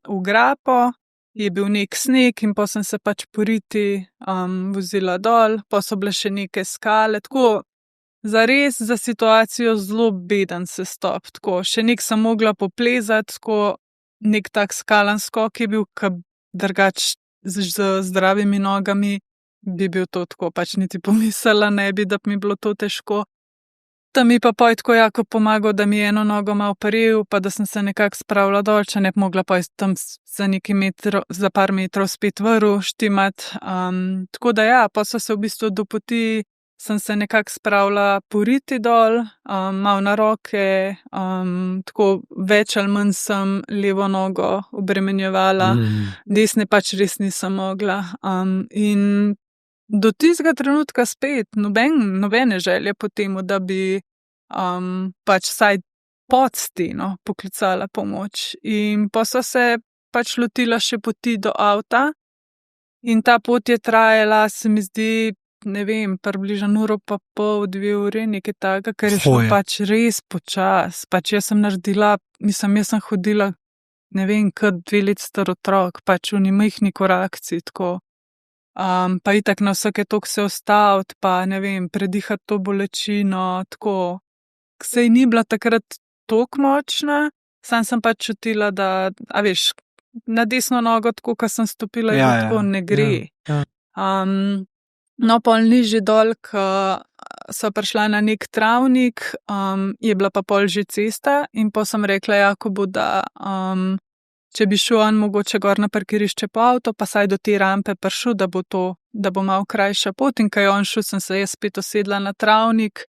v grapo, je bil nek sneg in pa sem se pač poriti vozila dol, pa so bile še neke skale, tako zares za situacijo zelo beden sestop, tako še nek sem mogla poplezati, tako nek tak skalen skok je bil, ki drugač z zdravimi nogami bi bil to tako, pač niti pomislila ne bi, da bi mi bilo to težko. Tam mi pa poj tako jako pomagal, da mi je eno nogo malo paril, pa da sem se nekako spravila dol, če ne bi mogla poj tam za par metrov spet vrv štimat. Tako da ja, pa so se v bistvu do poti sem se nekako spravila poriti dol, malo na roke, tako več ali manj sem levo nogo obremenjevala, desne pač res nisem mogla. In do tistega trenutka spet nobene želje po temu, da bi pač vsaj pod steno poklicala pomoč. In pa so se pač lotila še poti do avta in ta pot je trajala, se mi zdi, ne vem, približno uro pa pol, 2 uri, nekaj takega, ker je šlo pač res počas. Pač jaz sem hodila, ne vem, kot 2 let star otrok, pač v majhni korakci, tako. Pa itak na vsake toliko se ustaviti, pa ne vem, predihati to bolečino, tako. Sej ni bila takrat toliko močna, sam sem pač čutila, da, a veš, na desno nogo, tako, ko sem stopila, tako ne gre. No, pol nižje dol, ko sva prišla na nek travnik, je bila pa pol že cesta in pol sem rekla Jakobu, da če bi šel on mogoče gor na parkirišče po avto, pa saj do te rampe prišel, da bo malo krajša pot, in ko je on šel, sem se jaz spet usedla na travnik.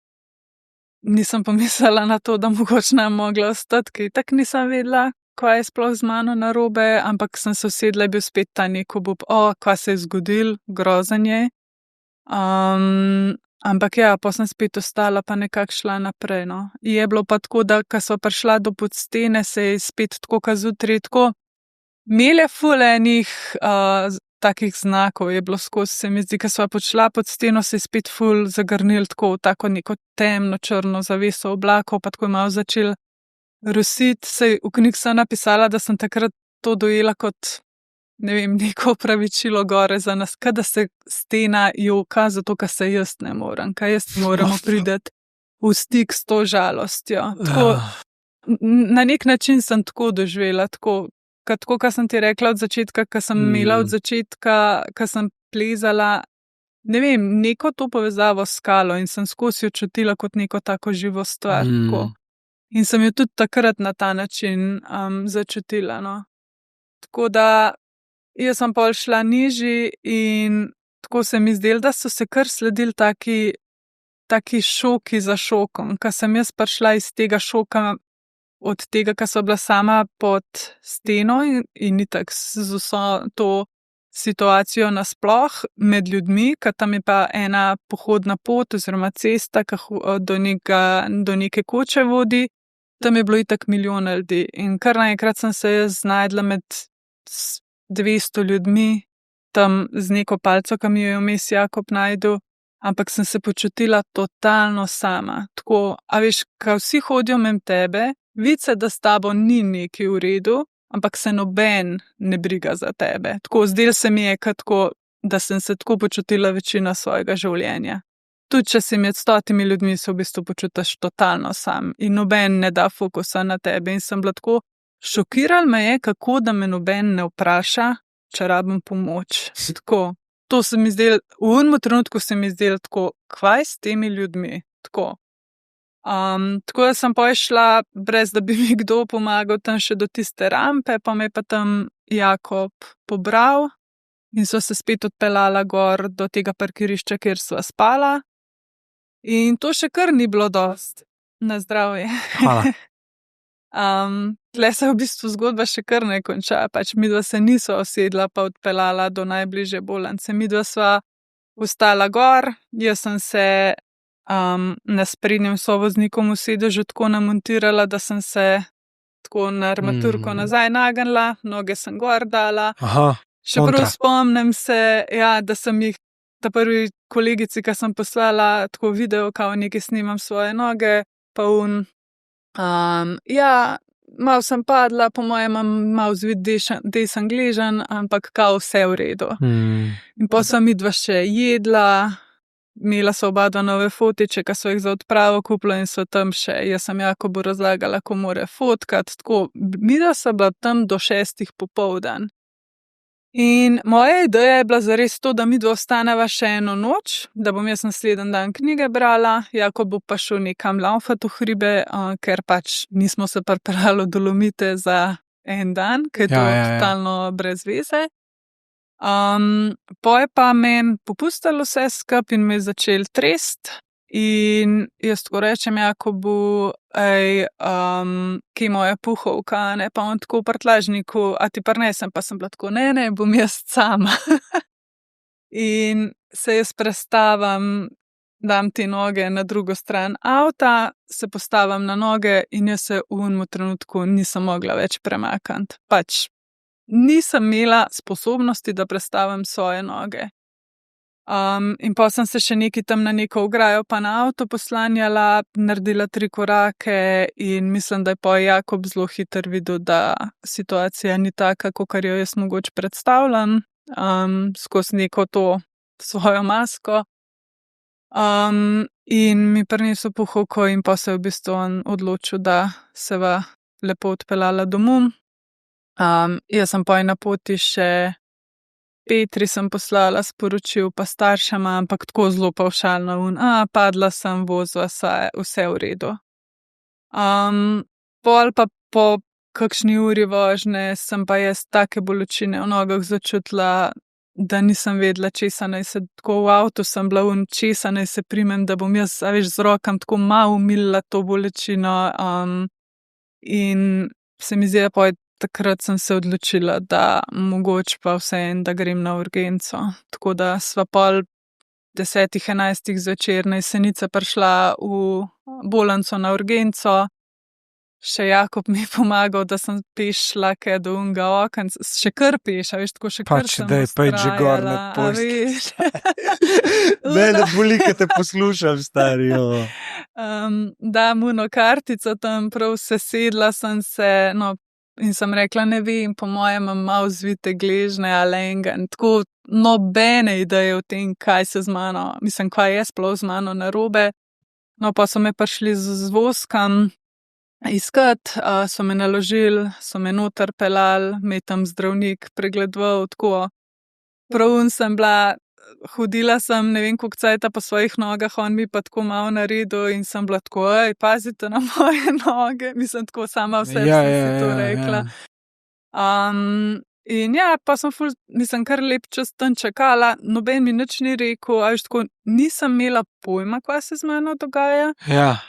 Nisem pomislila na to, da mogoče ne mogla ostati, ker tako nisem vedela, kaj je sploh z mano narobe, ampak sem se usedla, je bil spet ta nek obup, kaj se je zgodil, grozen je. Ampak ja, pa sem spet ostala, pa nekako šla naprej, no. Je bilo pa tako, da ko sva prišla do podstene, se je spet tako, ko zjutraj tako, imela ful enih takih znakov je bilo skozi, se mi zdi, ko sva počela pod steno, se je spet ful zagrnil tako, tako neko temno črno zaveso oblakov, pa tako je malo začel rositi. Sej v knjigi sem napisala, da sem takrat to dojela kot, ne vem, neko opravičilo gore za nas, kada se stena joka, zato ker se jaz ne morem, kaj jaz moramo priti v stik s to žalostjo. Tako, na nek način sem tako doživela, tako, kot sem ti rekla od začetka, ko sem imela od začetka, ko sem plezala, ne vem, neko to povezavo s skalo in sem skozi jo čutila kot neko tako živo stvar. Tako. In sem jo tudi takrat na ta način začutila, no. Tako da jaz sem pol šla nižji in tako se mi zdelo, da so se kar sledili taki šoki za šokom. Ko sem jaz prišla iz tega šoka, od tega, ko so bila sama pod steno in itak z vso to situacijo nasploh med ljudmi, ker tam je pa ena pohodna pot oziroma cesta, ki do neke koče vodi, tam je bilo itak milijon ljudi. In kar naenkrat sem se jaz znajdla med 200 ljudmi, tam z neko palco, ki mi jo je vmes Jakob našel, ampak sem se počutila totalno sama. Tako, a veš, ko vsi hodijo mimo tebe, vidi se, da s tabo ni nekaj v redu, ampak se noben ne briga za tebe. Tako, zdelo se mi je, da sem se tako počutila večino svojega življenja. Tudi če si med 100 ljudmi, se v bistvu počutiš totalno sam in noben ne da fokusa na tebe. In sem bila tako, šokiralo me je, kako da me noben ne vpraša, če rabim pomoč. Tako, to se mi zdelo, v enem trenutku se mi zdelo tako, kvaj s temi ljudmi, tako. Tako da sem šla, brez da bi mi kdo pomagal, tam še do tiste rampe, pa me je pa tam Jakob pobral in so se spet odpeljala gor do tega parkirišča, kjer sva spala. In to še kar ni bilo dosti. Na zdravje. Hvala. Tle se v bistvu zgodba še kar ne konča, pač midva se niso usedla pa odpeljala do najbližje bolnice. Midva sva vstala gor, jaz sem se na sprednjem sovoznikom v sedežu tako namontirala, da sem se tako na armaturko nazaj nagnila, noge sem gor dala. Aha, Še prav spomnim se, da sem jih ta prvi kolegici, ki sem poslala tako video, kao nekaj snimam svoje noge, pa malo sem padla, po mojem imam malo zvit desen gleženj, ampak kao vse v redu. In pa sem midva še jedla, imela so oba dva nove fotiče, ki so jih za odpravo kupila in so tam še, jaz sem Jakobu razlagala, ko more fotkat, tako, midva sva bila tam do 6 popoldan. In moja ideja je bila zares to, da midva ostaneva še eno noč, da bom jaz naslednji dan knjige brala, Jakob bo pa šel nekam laufat v hribe, ker pač nismo se pripeljali v Dolomite za en dan, ker je to totalno brez veze. Po je pa meni popustilo vse skup in me je začel trest in jaz tako rečem Jakobu, kje moja puhovka, ne, pa on tako v prtljažniku, a ti prinesem, pa sem bila tako, ne, bom jaz sama. In se jaz prestavim, dam te noge na drugo stran avta, se postavim na noge in jaz se v enem trenutku nisem mogla več premakniti. Pač nisem imela sposobnosti, da prestavim svoje noge. In pa sem se še nekaj tam na neko ograjo pa na avto poslanjala, naredila 3 korake in mislim, da je pa Jakob zelo hiter videl, da situacija ni taka, kakor jo jaz mogoče predstavljam, skozi neko to svojo masko. In mi prinesel puhovko in pa se je v bistvu on odločil, da se va lepo odpeljala domov. Jaz sem pa na poti še Petri sem poslala sporočil pa staršema, ampak tako zelo pavšalno, padla sem, vozila vse v redu. Pol pa po kakšni uri vožnje sem pa jaz take bolečine v nogah začutila, da nisem vedela, česa naj se, tako v avtu sem bila česa naj se primem, da bom jaz, z rokam tako malo umilila to bolečino, in se mi zdi, da takrat sem se odločila, da mogoče pa vseeno, da grem na urgenco. Tako da sva pol 10-11 zvečer na Jesenice prišla v bolnico na urgenco. Še Jakob mi je pomagal, da sem peš šla kaj do unga okenca, še kar peš, tako še kar sem da je pač že gor na postelji. Ne boli, ko te poslušam, stari. Dam uno kartico tam, prav sesedla sem se, in sem rekla, ne vem, po mojem imam malo zvite gležne ali enega, in tako nobene ideje o tem, kaj se z mano, kaj je sploh z mano narobe. Pa so me prišli z vozkam iskat, so me naložili, so me noter peljali, me tam zdravnik pregledoval, tako. Prav sem bila, hodila sem, ne vem koliko cajta po svojih nogah, on mi pa tako malo naredil in sem bila tako, pazite na moje noge, tako sama vse sem si to rekla. In pa sem kar lep čas tam čakala, noben mi nič ni rekel, tako nisem imela pojma, kaj se z mano dogaja.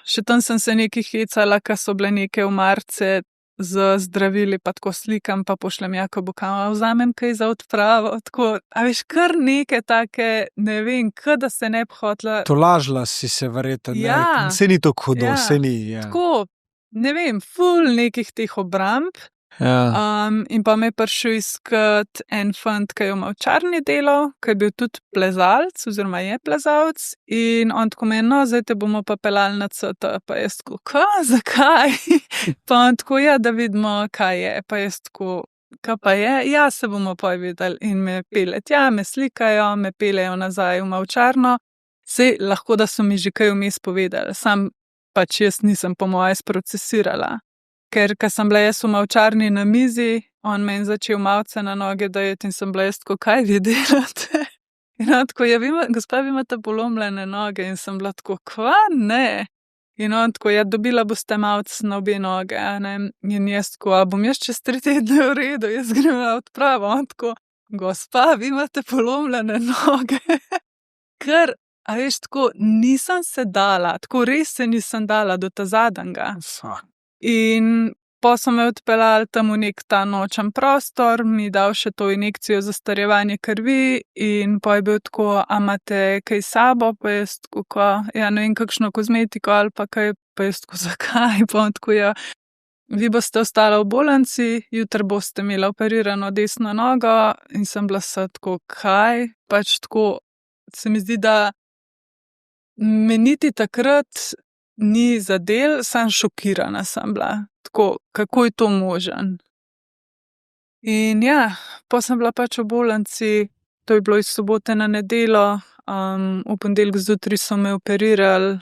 Še tam sem se nekaj hecala, ka so bile neke omarce z zdravili, pa tako slikam, pa pošljem Jakobu, vzamem kaj za odpravo, tako, kar neke take, ne vem, da se ne bi hotla. Tolažila si se verjetno, se ni tako hudo, se ni. Tako, ne vem, ful nekih teh obramb. In pa me je prišel iskat en fant, ki je v Mavčarni delal, ki je bil tudi plezalec, oziroma je plezalec, in on tako meni, zdaj te bomo pa peljali na CT, pa jaz tako, zakaj? Pa on tako, da vidimo, kaj je, pa jaz tako, kaj pa je? Se bomo pa videli, in me pelje tja, me slikajo, me peljejo nazaj v Mavčarno, sej lahko, da so mi že kaj vmes povedali, sam pač jaz nisem po moje sprocesirala. Ker sem bila jaz v Mavčarni na mizi, on meni začel malce na noge dajeti in sem bila jaz tako, kaj vi delate? In on tako, gospa, vi imate polomljene noge, in sem bila tako, kva ne? In on tako, dobila boste malce na obe noge, ne? In jaz tako, bom jaz čez 3 tedne v redu, jaz grem na odpravo, on tako, gospa, vi imate polomljene noge. Ker, tako, nisem se dala, tako res se nisem dala do ta zadnjega. In pa so me odpeljali tam v nek ta nočen prostor, mi dal še to injekcijo za starjevanje krvi in pa je bil tako, imate kaj sabo, pa jaz tako, ne vem, kakšno kozmetiko ali pa kaj, pa jaz tako, zakaj, pa on tako, vi boste ostala v bolnici, jutri boste imela operirano desno nogo in sem bila tako, kaj? Pač tako, se mi zdi, da me niti takrat ni zadel, sam šokirana sem bila. Tako, kako je to možen? In ja, pa sem bila pač v bolnici, to je bilo iz sobote na nedeljo, v ponedeljek zjutraj so me operirali,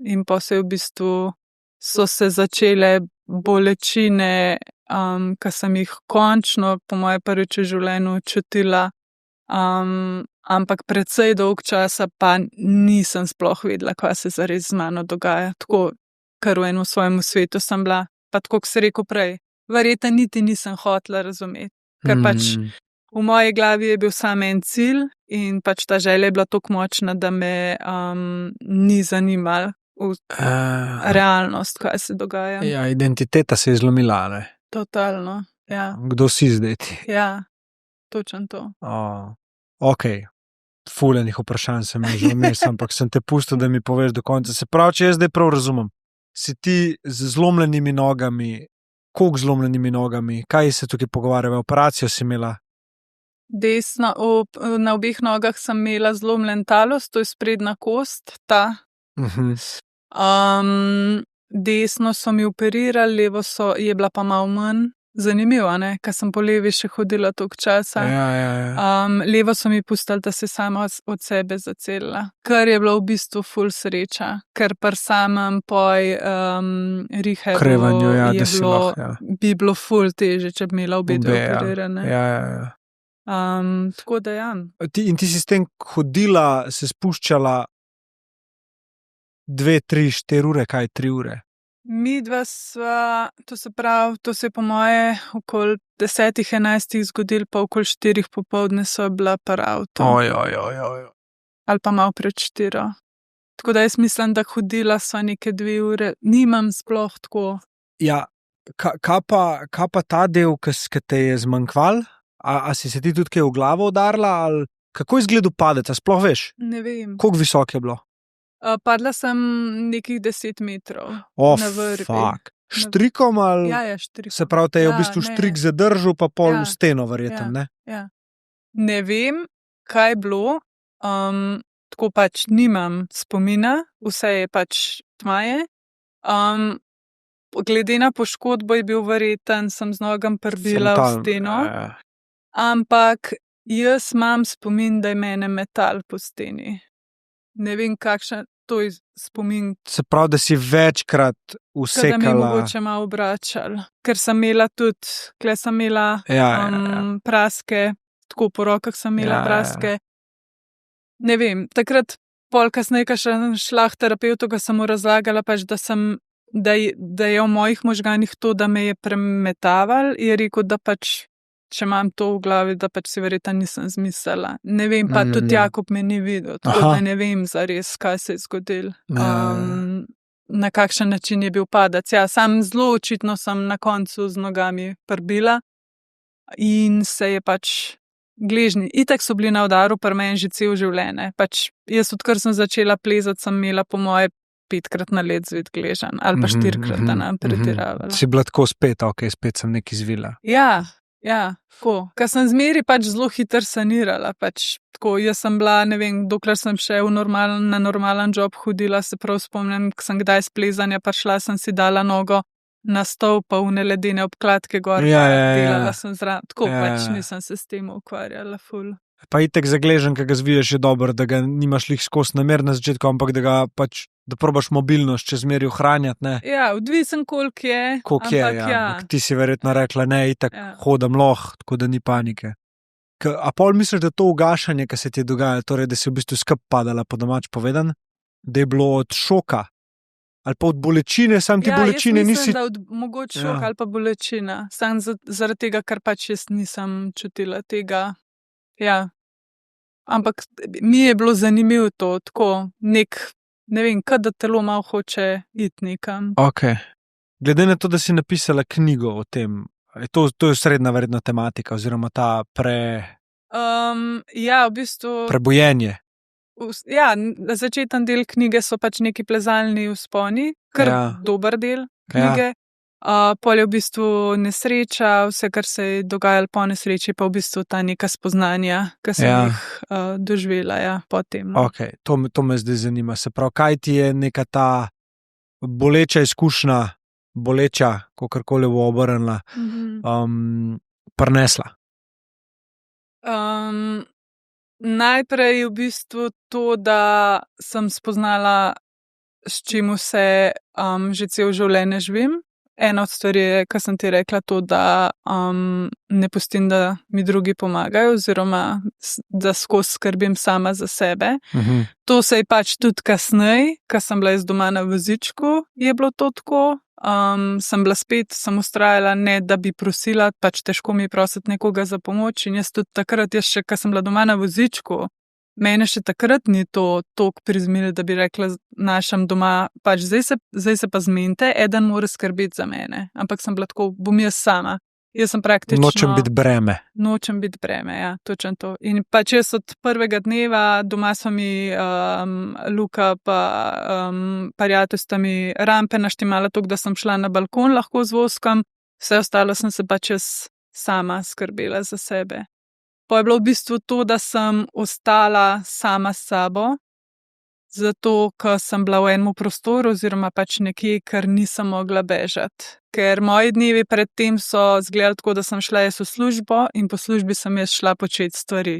in pa se je v bistvu so se začele bolečine, ko sem jih končno, po moje prvič v življenju čutila, ampak precej dolg časa pa nisem sploh vedela, kaj se zares z mano dogaja. Tako, kar v enem svojem svetu sem bila, pa tako, kot si rekel prej, verjetno niti nisem hotela razumeti, ker pač v moji glavi je bil samo en cilj in pač ta želja je bila tako močna, da me ni zanimalo realnost, kaj se dogaja. Ja, identiteta se je zlomila, ne? Totalno, ja. Kdo si zdaj ti? Ja, točno to. Ok, fuljenih vprašanj sem že vmes, ampak sem te pustil, da mi poveš do konca. Se pravi, če jaz zdaj prav razumem, si ti z zlomljenimi nogami, koliko zlomljenimi nogami, kaj se tukaj pogovarjava, operacijo si imela? Desno, na obeh nogah sem imela zlomljen talos, to je sprednja kost, ta. Desno so mi operirali, levo je bila pa malo manj. Zanimivo, ne, ker sem po levi še hodila toliko časa. Ja. Levo so mi pustili, da se sama od sebe zacelila, kar je bilo v bistvu ful sreča, ker pri samem rehabu Okrevanju, ja, je da si bilo, lahko, ja. bi bilo ful teže, če bi imela obe dve operirane. Ja. Tako da ja. In ti si s tem hodila, se spuščala 2, 3, 4 ure, kaj 3 ure? Midva sva, to se je po moje okoli 10, 11 zgodil, pa okoli 4 popoldne so bila par avto. Oj. Ali pa malo pred 4. Tako da jaz mislim, da hodila sva neke 2 ure, nimam sploh tako. Ja, kaj pa ta del, ki te je zmanjkval? A si se ti tudi kaj v glavo udarila? Ali kako je izgledal padec, a sploh veš? Ne vem. Koliko visok je bilo? Padla sem nekih 10 metrov. Na vrvi. Fuck. Štrikom ali? Ja, štrik. Se pravi, te je v bistvu štrik zadržal, pa pol v steno verjetno, ne? Ja. Ne vem, kaj je bilo, tako pač nimam spomina, vse je pač tmaje. Glede na poškodbo je bil verjeten, sem z nogam prbila v steno, ampak jaz imam spomin, da je mene metal po steni. Ne vem, kakšen to je spomin. Se pravi, da si večkrat usekala. Da mi je mogoče malo obračal, ker sem imela tudi, kle sem imela praske, tako po rokah sem imela praske. Ne vem, takrat pol kasneje, ko sem šla k terapevtu, ko sem mu razlagala pač, da je v mojih možganih to, da me je premetaval, je rekel, da pač, če imam to v glavi, da pač si verjetno nisem zmislila. Ne vem, pa tudi Jakob me ni videl, tako da ne vem zares, kaj se je zgodilo. Na kakšen način je bil padec. Ja, sam zelo očitno sem na koncu z nogami prbila in se je pač gležnji. Itak so bili na udaru pri meni že cel življenje. Pač jaz, odkar sem začela plezati, sem imela po moje 5-krat na let zvit gležan ali pa 4-krat, da nam pretiravala. Si bila tako spet, ok, spet sem nekaj zvila. Ja, tako. Ker sem zmeri pač zelo hitro sanirala, pač tako, jaz sem bila, ne vem, dokler sem še na normalen job hodila, se prav spomnim, ko sem kdaj s plezanja prišla, sem si dala nogo na stol, pa vne ledene obkladke gor, delala sem zraven, tako pač nisem se s tem ukvarjala ful. Pa itek zagležen, ki ga zviješ, je dobro, da ga nimaš lih skozi namer na začetku, ampak da ga pač, da probaš mobilnost čez meri ohranjati, ne? Ja, odvisen koliko je. Koliko je, ja. Ti si verjetno rekla, ne, itak hodam tako da ni panike. A pol misliš, da to ugašanje, ki se ti je dogajalo, torej, da si v bistvu skup padala, po domač povedan, da je bilo od šoka? Ali pa od bolečine, sam ti bolečine nisi... Ja, jaz mislim, da mogoče šok ali pa bolečina. Sam zaradi tega, ker pač jaz nisem čutila tega. Ja, ampak mi je bilo zanimivo to, tako ne vem, kaj da telo malo hoče iti nekam. Ok. Glede na to, da si napisala knjigo o tem, to je srednja verjetna tematika, oziroma ta ja, v bistvu... Prebojenje. Ja, začeten del knjige so pač neki plezalni vzponi, kar dober del knjige. Pol je v bistvu nesreča, vse, kar se je dogajalo po nesreči, pa v bistvu ta neka spoznanja, ki sem jih doživela, potem. Okay, to me zdaj zanima. Se pravi, kaj ti je neka ta boleča izkušnja, kakorkoli bo obrnila, prinesla? Najprej v bistvu to, da sem spoznala, s čim vse že cel življenje živim. Ena od stvari je, kar sem ti rekla, to, da ne pustim, da mi drugi pomagajo, oziroma da skozi skrbim sama za sebe. To se je pač tudi kasneje, ko sem bila jaz doma na vozičku, je bilo to tako. Sem bila spet, sem vztrajala, ne da bi prosila, pač težko mi je prositi nekoga za pomoč. In jaz tudi takrat, ko sem bila doma na vozičku, mene še takrat ni to toliko prizmilo, da bi rekla našem doma, pač zdaj se pa zmenite, eden mora skrbeti za mene. Ampak sem bila tako, bom jaz sama. Jaz sem praktično... Nočem biti breme. Nočem biti breme, ja, točno to. In pač jaz od prvega dneva doma so mi Luka pa prijatelj sta mi rampe naštimala tako, da sem šla na balkon lahko z vozkom, vse ostalo sem se pač jaz sama skrbela za sebe. Pa je bilo v bistvu to, da sem ostala sama s sabo, zato, ker sem bila v enem prostoru oziroma pač nekje, ker nisem mogla bežati. Ker moji dnevi predtem so izgledali tako, da sem šla jaz v službo in po službi sem jaz šla početi stvari.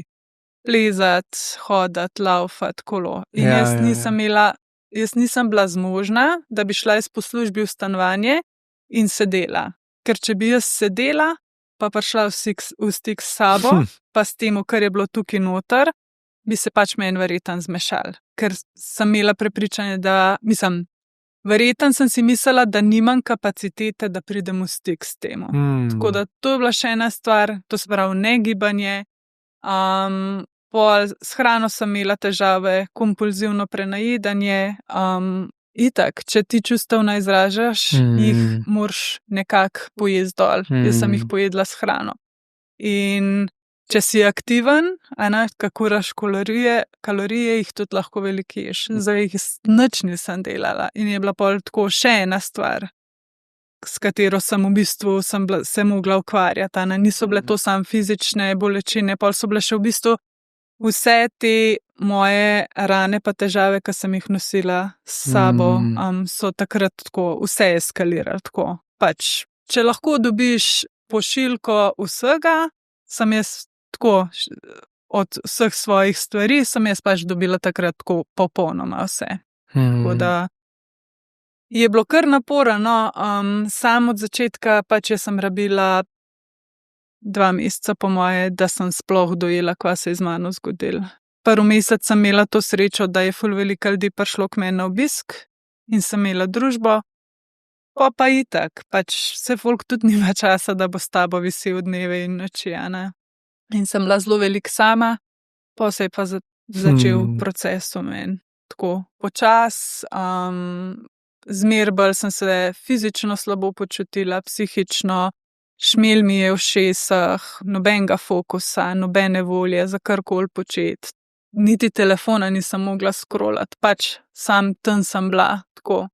Plezati, hodati, laufati, kolo. In jaz nisem bila zmožna, da bi šla jaz po službi v stanovanje in sedela. Ker če bi jaz sedela, pa prišla v stik s sabo, pa s tem, kar je bilo tukaj noter, bi se pač meni verjetno zmešal. Ker sem imela prepričanje, verjetno sem si mislila, da nimam kapacitete, da pridem v stik s tem. Tako da to je bila še ena stvar, to se pravi negibanje. S hrano sem imela težave, kompulzivno prenajedanje. Itak, če ti čustveno izražaš, jih moraš nekako pojesti dol. Jaz sem jih pojedla s hrano. In če si aktiven, kako raš kalorije, jih tudi lahko veliko ješ. Zdaj jih nič nisem delala. In je bila pol tako še ena stvar, s katero sem v bistvu se mogla ukvarjati. Niso bile to samo fizične bolečine, pol so bile še v bistvu vse te moje rane pa težave, ki sem jih nosila s sabo, so takrat tako vse eskalirali. Tako. Pač, če lahko dobiš pošiljko vsega, sem jaz tako od vseh svojih stvari, sem jaz pač dobila takrat tako popolnoma vse. Tako da je bilo kar naporno, sam od začetka pač jaz sem rabila 2 meseca po moje, da sem sploh dojela, kva se je z mano zgodilo. Prvi mesec sem imela to srečo, da je ful veliko ljudi prišlo k meni na obisk in sem imela družbo. Pa itak, pač se folk tudi nima časa, da bo s tabo visel dneve in noči, In sem bila zelo veliko sama, pa se je pa začel proces v meni. Tako počas, zmer bolj sem se fizično slabo počutila, psihično, šmel mi je v ušesih, nobenega fokusa, nobene volje za karkoli početi. Niti telefona nisem mogla scrollati, pač sam tam sem bila, tako.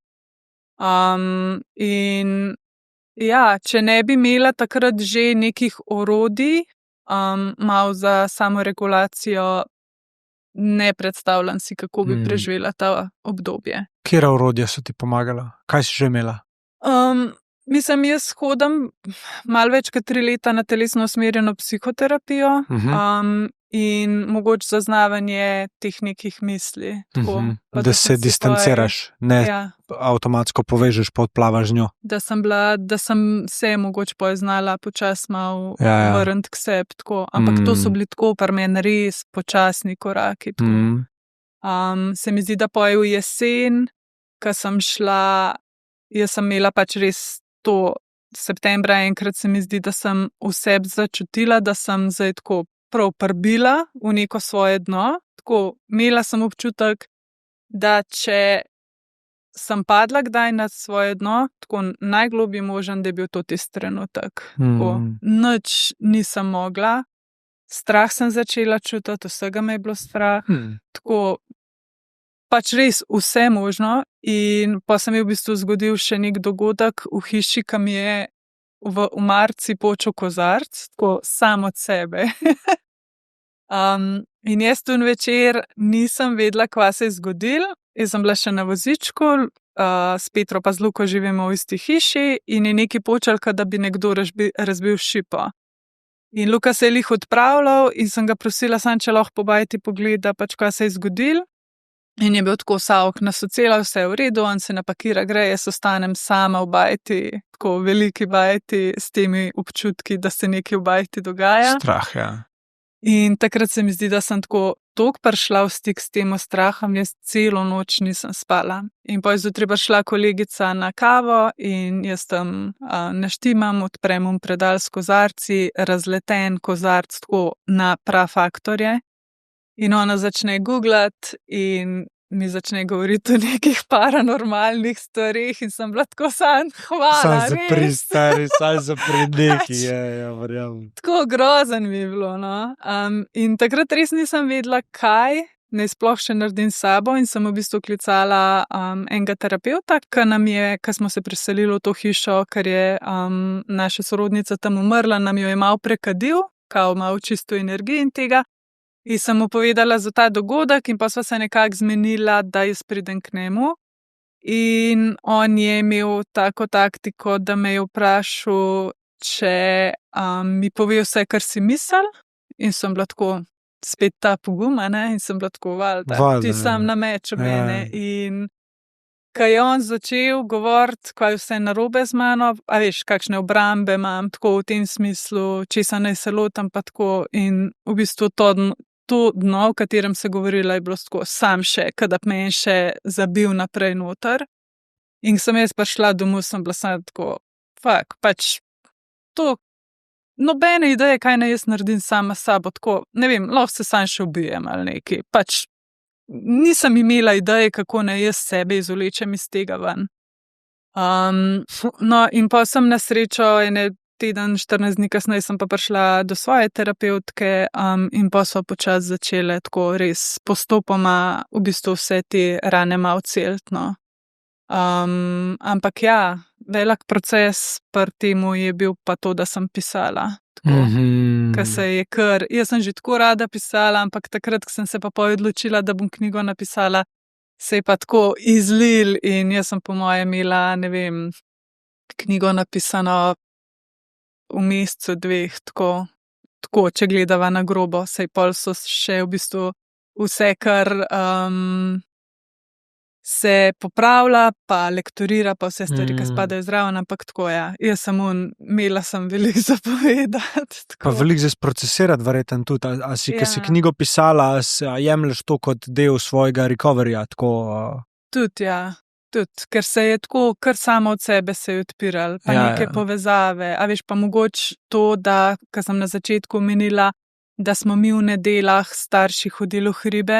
In ja, če ne bi imela takrat že nekih orodij, malo za samoregulacijo, ne predstavljam si, kako bi preživela ta obdobje. Katera orodja so ti pomagala? Kaj si že imela? Jaz hodim malo več kot 3 leta na telesno usmerjeno psihoterapijo, in mogoče zaznavanje teh nekih misli. Tako, da se distanciraš, ne avtomatsko povežeš, pa odplavaš z njo. Da sem se mogoče poznala počas malo vrniti k sebi, tako. Ampak to so bili tako pri meni res počasni koraki. Se mi zdi, da poje v jesen, ko sem šla, jaz sem imela pač res to septembra enkrat, se mi zdi, da sem v sebi začutila, da sem zdaj tako prav prbila v neko svoje dno. Tako, imela sem občutek, da če sem padla kdaj na svoje dno, tako najglobji možen, da je bil to tisti trenutek. Nič nisem mogla, strah sem začela čutiti, vsega me je bilo strah. Tako, pač res vse možno In pa se mi je v bistvu zgodil še nek dogodek v hiši, ki mi je v marci počel kozarc, tako sam od sebe. In jaz tu večer nisem vedela, kva se je zgodil. Jaz sem bila še na vozičku, s Petro pa z Luko živimo v isti hiši in je nekaj počelo, da bi nekdo razbil šipo. In Luka se je lih odpravljal in sem ga prosila, če lahko po bajti pogleda, pač kva se je zgodil. In je bil tako vsa okna so cela, vse je v redu, on se napakira, gre, jaz ostanem sama v bajti, tako veliki bajti, s temi občutki, da se nekaj v bajti dogaja. Strah, ja. In takrat se mi zdi, da sem tako prišla v stik s tem strahom, jaz celo noč nisem spala. In pa je zjutraj prišla kolegica na kavo in jaz tam naštimam, odprem predal s kozarci, razleten kozarc tako na prafaktorje. In ona začne googlati in mi začne govoriti o nekih paranormalnih stvareh in sem bila tako hvala, res. Sam zapri neki, verjamem. Tako grozen mi je bilo, no. In takrat res nisem vedela, kaj naj sploh še naredim s sabo in sem v bistvu klicala enega terapevta, ki smo se preselili v to hišo, ker je naša sorodnica tam umrla, nam jo je malo prekadil, kao malo čisto energije in tega. In sem mu povedala za ta dogodek in pa sva se nekako zmenila, da jaz pridem k njemu. In on je imel tako taktiko, da me je vprašal, če mi pove vse, kar si misel. In sem bila tako, spet ta pogum, in sem bila tako, valjda, ti sam na meč v mene. In ko je on začel govoriti, kaj vse narobe z mano, a veš, kakšne obrambe imam, tako v tem smislu, česa naj se lotam, pa tako. In v bistvu to dno, v katerem se govorila, je bilo tako sam še, kada me je še zabil naprej noter. In sem jaz prišla domov, sem bila samo tako, pač to, nobene ideje, kaj naj jaz naredim sama s sabo, tako, ne vem, lahko se sam še ubijem ali nekaj, pač nisem imela ideje, kako naj jaz sebe izvlečem iz tega ven. No, in pa sem na srečo teden, 14 dni kasneje sem pa prišla do svoje terapevtke in pa so počasi začele tako res postopoma v bistvu vse te rane malo celiti, no. Ampak ja, velik proces pri temu je bil pa to, da sem pisala. Ker se je jaz sem že tako rada pisala, ampak takrat, ko sem se pa odločila, da bom knjigo napisala, se je pa tako izlil in jaz sem po moje imela, ne vem, knjigo napisano v mesecu, 2, tako, če gledava na grobo, saj pol so še v bistvu vse, kar se popravlja, pa lektorira, pa vse stvari, ki spadajo zraven, ampak tako, ja, jaz imela sem veliko za povedati. Pa veliko za sprocesirati, verjetno tudi, a si, ki si knjigo pisala, jemlješ to kot del svojega recoveryja, tako? Tudi, ja. Tudi, ker se je tako, kar samo od sebe se je odpiral, pa neke povezave. A veš, pa mogoče to, da, kar sem na začetku omenila, da smo mi v nedeljah starši hodili v hribe.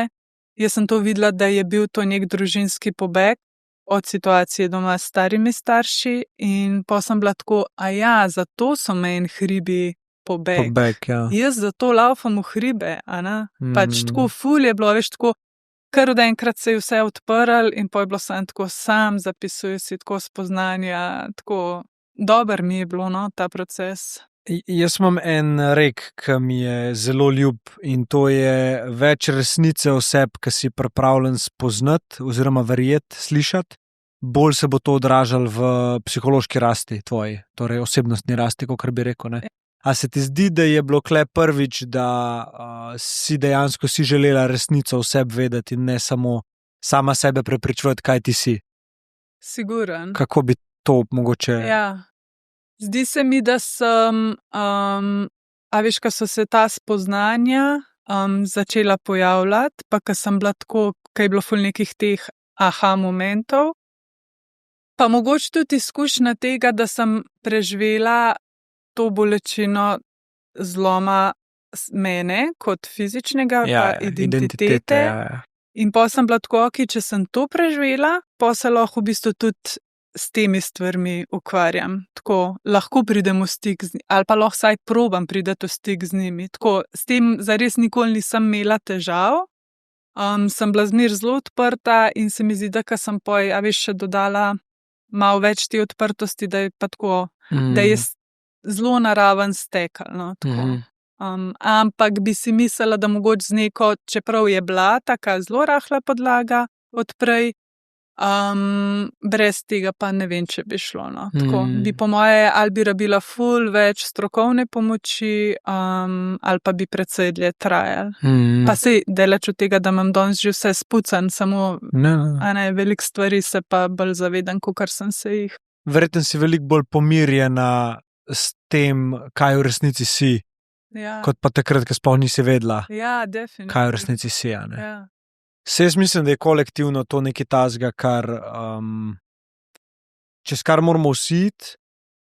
Jaz sem to videla, da je bil to nek družinski pobeg od situacije doma s starimi starši in pa sem bila tako, zato so meni hribi pobeg. Jaz zato laufam v hribe, pač tako ful je bilo, veš, tako, kar od enkrat se je vse odprl in pa je bilo sam zapisuj si tako spoznanja, tako dober mi je bilo, no, ta proces. Jaz imam en rek, ki mi je zelo ljub in to je več resnice oseb, ki si pripravljen spoznati oziroma verjeti, slišati, bolj se bo to odražalo v psihološki rasti tvoji, torej osebnostni rasti, kakor bi rekel, ne. A se ti zdi, da je bilo kle prvič, da si dejansko si želela resnico oseb vedeti in ne samo sama sebe prepričevati, kaj ti si? Siguren. Kako bi to mogoče? Ja. Zdi se mi, da sem, veš, ko so se ta spoznanja začela pojavljati, pa ko sem bila tako, ko je bilo ful nekih teh aha momentov, pa mogoče tudi izkušnja tega, da sem preživela to bolečino zloma mene kot fizičnega, pa identitete. In pa sem bila tako, če sem to preživela, pa se lahko v bistvu tudi s temi stvarmi ukvarjam. Tako, lahko pridem v stik z njimi, ali pa lahko vsaj probam priti v stik z njimi. Tako, s tem zares nikoli nisem imela težav, sem bila zmer zelo odprta in se mi zdi, da ko sem še dodala malo več te odprtosti, da je pa tako, da je zelo naraven stekel, no, tako. Ampak bi si mislila, da mogoče z neko, čeprav je bila taka zelo rahla podlaga odprej, brez tega pa ne vem, če bi šlo, no. Tako, bi po moje ali bi rabila ful več strokovne pomoči, ali pa bi precej dlje trajalo. Pa sej daleč od tega, da imam danes že vse spucan, samo veliko stvari se pa bolj zavedam, kakor sem se jih. Verjetno si veliko bolj pomirjena s tem, kaj v resnici si, kot pa takrat, ko sploh nisi vedela, definitivno. kaj v resnici si, a ne. Ja. Se jaz mislim, da je kolektivno to nekaj tazga, kar, čez kar moramo vsi iti,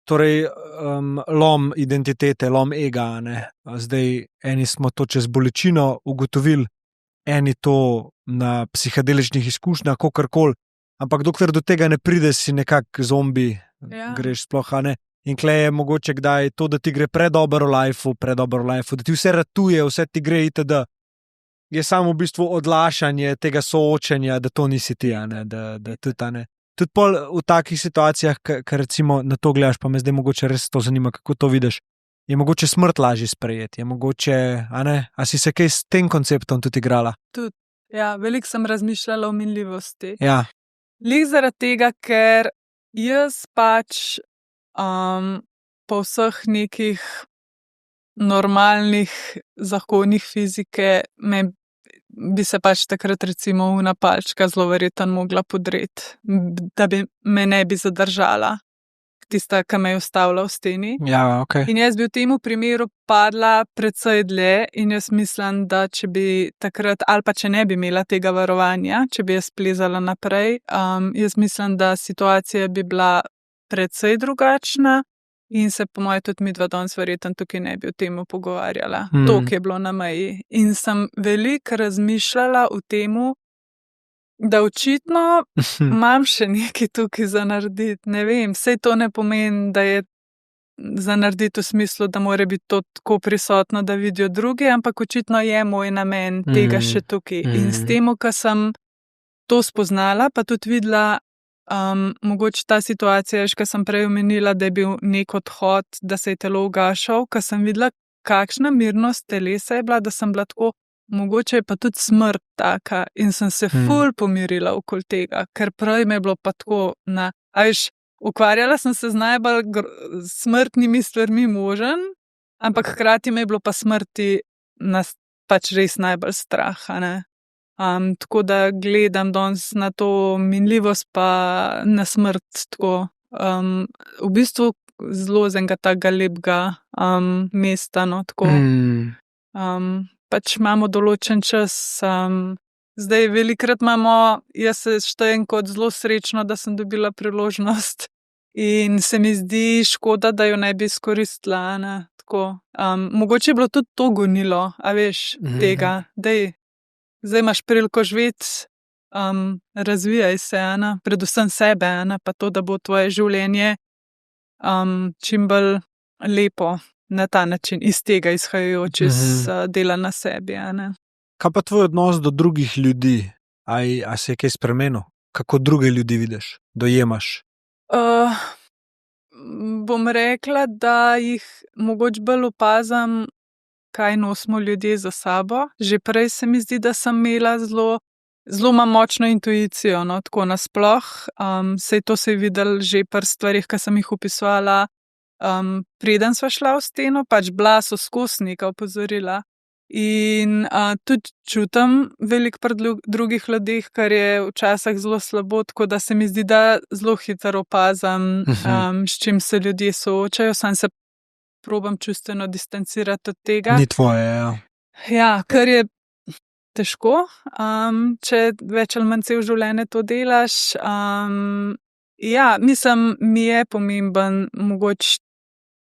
torej, lom identitete, lom ega, ne. Zdaj, eni smo to čez bolečino ugotovili, eni to na psihadeličnih izkušnjah, kakorkoli, ampak dokler do tega ne pride, si nekak zombi, greš sploh, a ne. In tle je mogoče kdaj to, da ti gre predobro v lifeu, da ti vse ratuje, vse ti gre itd., je samo v bistvu odlašanje tega soočenja, da to nisi ti, a ne, da tudi, a ne. Tudi pol v takih situacijah, ker recimo na to gledaš, pa me zdaj mogoče res to zanima, kako to vidiš, je mogoče smrt lažje sprejeti, je mogoče, a ne, a si se kaj s tem konceptom tudi igrala? Tudi, veliko sem razmišljala o minljivosti. Ja. Lih zaradi tega, ker jaz pač po vseh nekih normalnih zakonih fizike bi se pač takrat recimo una palčka zelo verjetno mogla podreti, da bi me ne bi zadržala, tista, ki me je ustavila v steni. Ja, okej. In jaz bi v tem primeru padla precej dlje in jaz mislim, da če bi takrat, ali pa če ne bi imela tega varovanja, če bi jaz plezala naprej, jaz mislim, da situacija bi bila precej drugačna in se po moje tudi midva danes verjetno tukaj ne bi o tem pogovarjala. Toliko je bilo na meji. In sem veliko razmišljala o tem, da očitno imam še nekaj tukaj za narediti. Ne vem, sej to ne pomeni, da je za narediti v smislu, da mora biti to tako prisotno, da vidijo drugi, ampak očitno je moj namen tega še tukaj. In s tem, ko sem to spoznala, pa tudi videla, mogoče ta situacija, ki sem prej omenila, da je bil nek odhod, da se je telo ugašal, ko sem videla, kakšna mirnost telesa je bila, da sem bila tako, mogoče je pa tudi smrt taka in sem se ful pomirila okoli tega, ker prej me je bilo pa tako ukvarjala sem se z najbolj smrtnimi stvarmi možen, ampak hkrati me je bilo pa smrti pač res najbolj strah, a ne. Tako da gledam danes na to minljivost pa na smrt tako, v bistvu zelo z enega takega lepega mesta, no, tako. Pač imamo določen čas, zdaj velikrat jaz se štejem kot zelo srečno, da sem dobila priložnost in se mi zdi škoda, da jo ne bi izkoristila, a ne, tako. Mogoče je bilo tudi to gonilo, a veš, tega, zdaj imaš priliko živeti, razvijaj se, Ana, predvsem sebe, Ana, pa to, da bo tvoje življenje čim bolj lepo na ta način, iz tega izhajajoč, iz dela na sebi, Ana. Kaj pa tvoj odnos do drugih ljudi? A se je kaj spremenil? Kako druge ljudi vidiš, dojemaš? Bom rekla, da jih mogoče bolj opazim, kaj nosimo ljudje za sabo. Že prej se mi zdi, da sem imela zelo imam močno intuicijo, no, tako nasploh. Sej to se je videlo že pri stvarih, ki sem jih opisovala, preden sva šla v steno, pač bila so skozi neka opozorila. In tudi čutim veliko pri drugih ljudeh, kar je včasih zelo slabo, tako da se mi zdi, da zelo hitro opazim, s čim se ljudje soočajo, sam se probam čustveno distancirati od tega. Ni tvoje, ja. Ja, kar je težko, če več ali manj cel življenje to delaš. Ja, mislim, mi je pomemben, mogoče,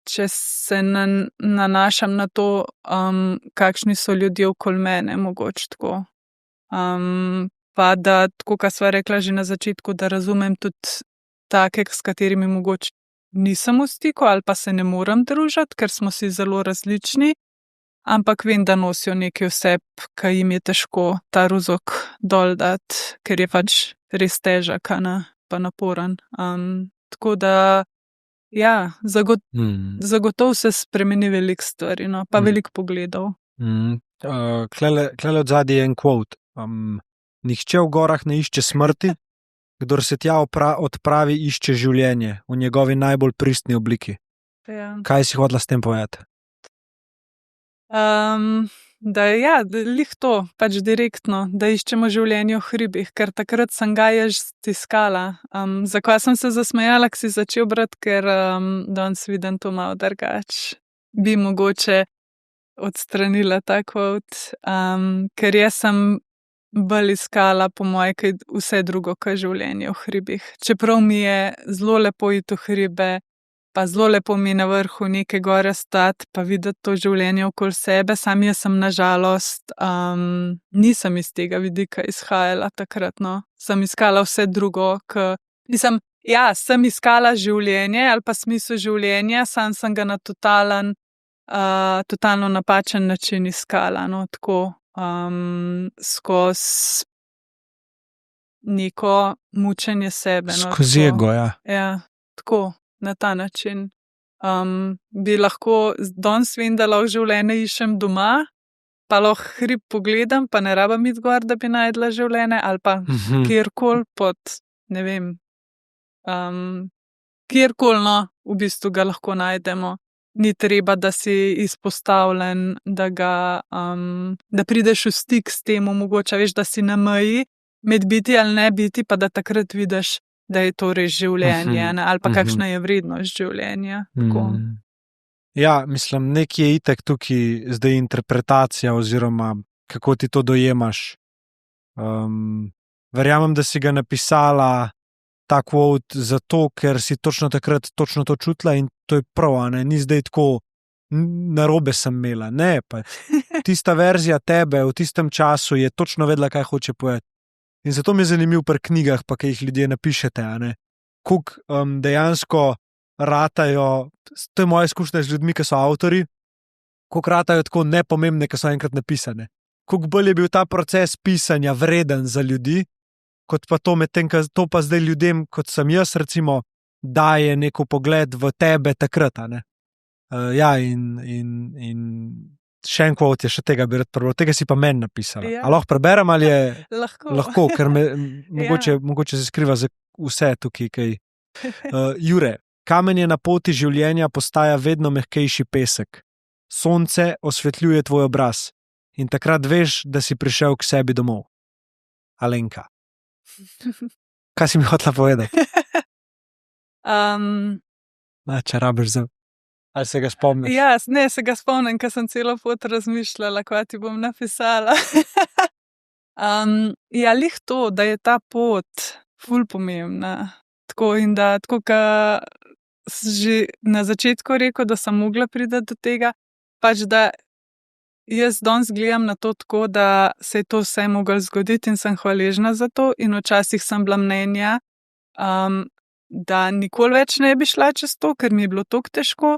če se nanašam na to, kakšni so ljudje okoli mene, mogoče tako. Pa da, tako kot sva rekla že na začetku, da razumem tudi take, s katerimi mogoče nisem v stiku ali pa se ne morem družiti, ker smo si zelo različni, ampak vem, da nosijo nekaj oseb, ki jim je težko ta ruzok dol dati, ker je pač res težak, pa naporen. Tako da, ja, zagotovo se spremeni veliko stvari, no, pa veliko pogledov. Klele od zadaj je en quote. Nihče v gorah ne išče smrti, kdor se tja odpravi, išče življenje v njegovi najbolj pristni obliki. Ja. Kaj si hotela s tem povedati? Da lih to, pač direktno, da iščemo življenje v hribih, ker takrat sem ga jaz iskala. Zakaj sem se zasmejala, ko si začel brati, ker danes vidim to malo drugače. Bi mogoče odstranila ta quote, ker jaz sem bolj iskala po moje, kaj vse drugo, kaj življenje v hribih. Čeprav mi je zelo lepo iti v hribe, pa zelo lepo mi je na vrhu neke gore stati, pa videti to življenje okoli sebe, sam jaz sem nažalost nisem iz tega vidika izhajala takrat, no. Sem iskala vse drugo, sem iskala življenje ali pa smisel življenja, sam sem ga na totalno napačen način iskala, no, tako skozi neko mučenje sebe. No, skozi ego, ja. Ja, tako, na ta način. Bi lahko, danes vem, da lahko življenje iščem doma, pa lahko hrib pogledam, pa ne rabim iti gor, da bi najdla življenje, ali pa kjerkoli pod, ne vem, kjerkoli, no, v bistvu ga lahko najdemo. Ni treba, da si izpostavljen, da prideš v stik s tem, mogoče veš, da si na meji med biti ali ne biti, pa da takrat vidiš, da je to res življenje, ali pa kakšna je vrednost življenja. Ja, mislim, nekje je itak tukaj zdaj interpretacija oziroma kako ti to dojemaš. Verjamem, da si ga napisala ta quote zato, ker si točno takrat točno to čutila in to je prav, ne? Ni zdaj tako narobe sem imela. Ne, pa tista verzija tebe v tistem času je točno vedela, kaj hoče povedati. In zato mi je zanimiv pri knjigah, pa kaj jih ljudje napišete, koliko dejansko ratajo, to je moja izkušnja z ljudmi, ki so avtori, koliko ratajo tako nepomembne, ki so enkrat napisane. Koliko bolj je bil ta proces pisanja vreden za ljudi, kot pa to medtem, to pa zdaj ljudem, kot sem jaz, recimo, daje neko pogled v tebe takrat, ja, in še en quote je še tega bi rad prebral, tega si pa meni napisala. Ja. A lahko preberem ali je? Lahko, ker mogoče se skriva za vse tukaj, kaj. Jure, kamen je na poti življenja postaja vedno mehkejši pesek. Sonce osvetljuje tvoj obraz in takrat veš, da si prišel k sebi domov. Alenka. Kaj si mi hotela povedati? Če rabiš za... Ali se ga spomniš? Ja, ne, se ga spomnim, ker sem celo pot razmišljala, kaj ti bom napisala. Ja, lih to, da je ta pot ful pomembna. Tako in da, tako ka že na začetku rekel, da sem mogla priti do tega, pač da jaz danes gledam na to tako, da se je to vse moglo zgoditi in sem hvaležna za to in včasih sem bila mnenja, da nikoli več ne bi šla čez to, ker mi je bilo toliko težko,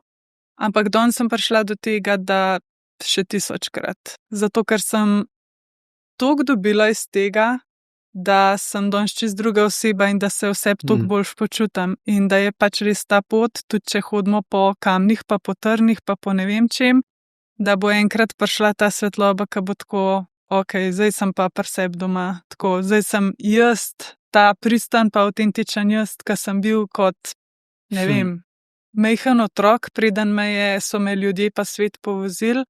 ampak danes sem prišla do tega, da še 1000-krat. Zato, ker sem toliko dobila iz tega, da sem danes čist druga oseba in da se vse toliko boljš počutam in da je pač res ta pot, tudi če hodimo po kamnih, pa po trnih, pa po ne vem čem, da bo enkrat prišla ta svetloba, ki bo tako, ok, zdaj sem pa pri sebi doma, tako, zdaj sem jaz, ta pristan pa avtentičen jaz, ki sem bil kot, ne vem, majhen otrok, preden so me ljudje pa svet povozili.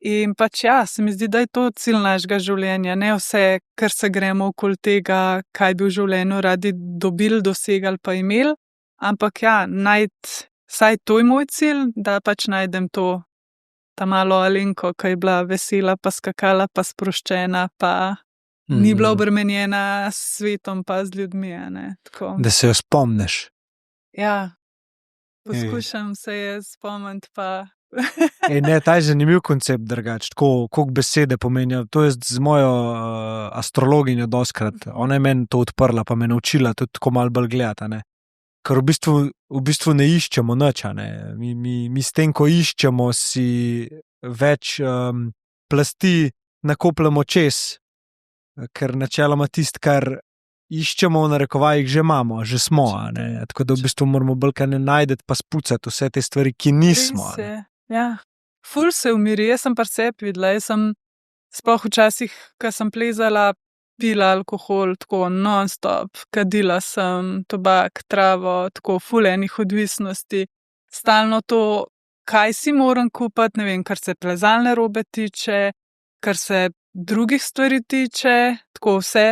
In pač ja, se mi zdi, da je to cilj našega življenja, ne vse, kar se gremo okoli tega, kaj bi v življenju radi dobili, dosegali pa imeli, ampak ja, saj to je moj cilj, da pač najdem to, ta malo Alenko, ki je bila vesela, pa skakala, pa sproščena, pa ni bila obremenjena s svetom, pa z ljudmi, tako. Da se jo spomniš. Ja, poskušam se je spomniti, pa... Ne, ta je zanimiv koncept drugače, tako, koliko besede pomenijo. To je z mojo astrologinjo doskrat. Ona je meni to odprla, pa me naučila tudi tako malo bolj gledati. ker v bistvu ne iščemo nič, a ne. Mi s tem, ko iščemo, si več plasti nakopljamo čez, ker načeloma tisto, kar iščemo, v narekovajih že imamo, že smo, a ne. Tako da v bistvu moramo bolj kaj ne najdeti pa spucati vse te stvari, ki nismo. a ne. Res je, ja. Ful se umiri, jaz sem pri sebi videla, jaz sem sploh včasih, ko sem plezala, pila alkohol, tako non-stop, kadila sem tobak, travo, tako ful enih odvisnosti. Stalno to, kaj si moram kupiti, ne vem, kar se plezalne robe tiče, kar se drugih stvari tiče, tako vse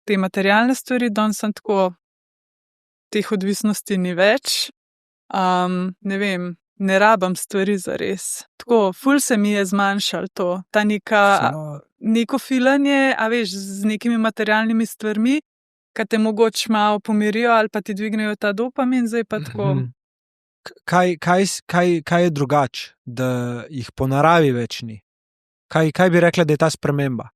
te materialne stvari, danes sem tako, teh odvisnosti ni več. Ne vem, ne rabim stvari zares. Tako, ful se mi je zmanjšalo to, ta neko filanje, a veš, z nekimi materialnimi stvarmi, ki te mogoče malo pomirijo ali pa ti dvignejo ta dopamin, zdaj pa tako. Kaj je drugače, da jih po naravi več ni? Kaj bi rekla, da je ta sprememba?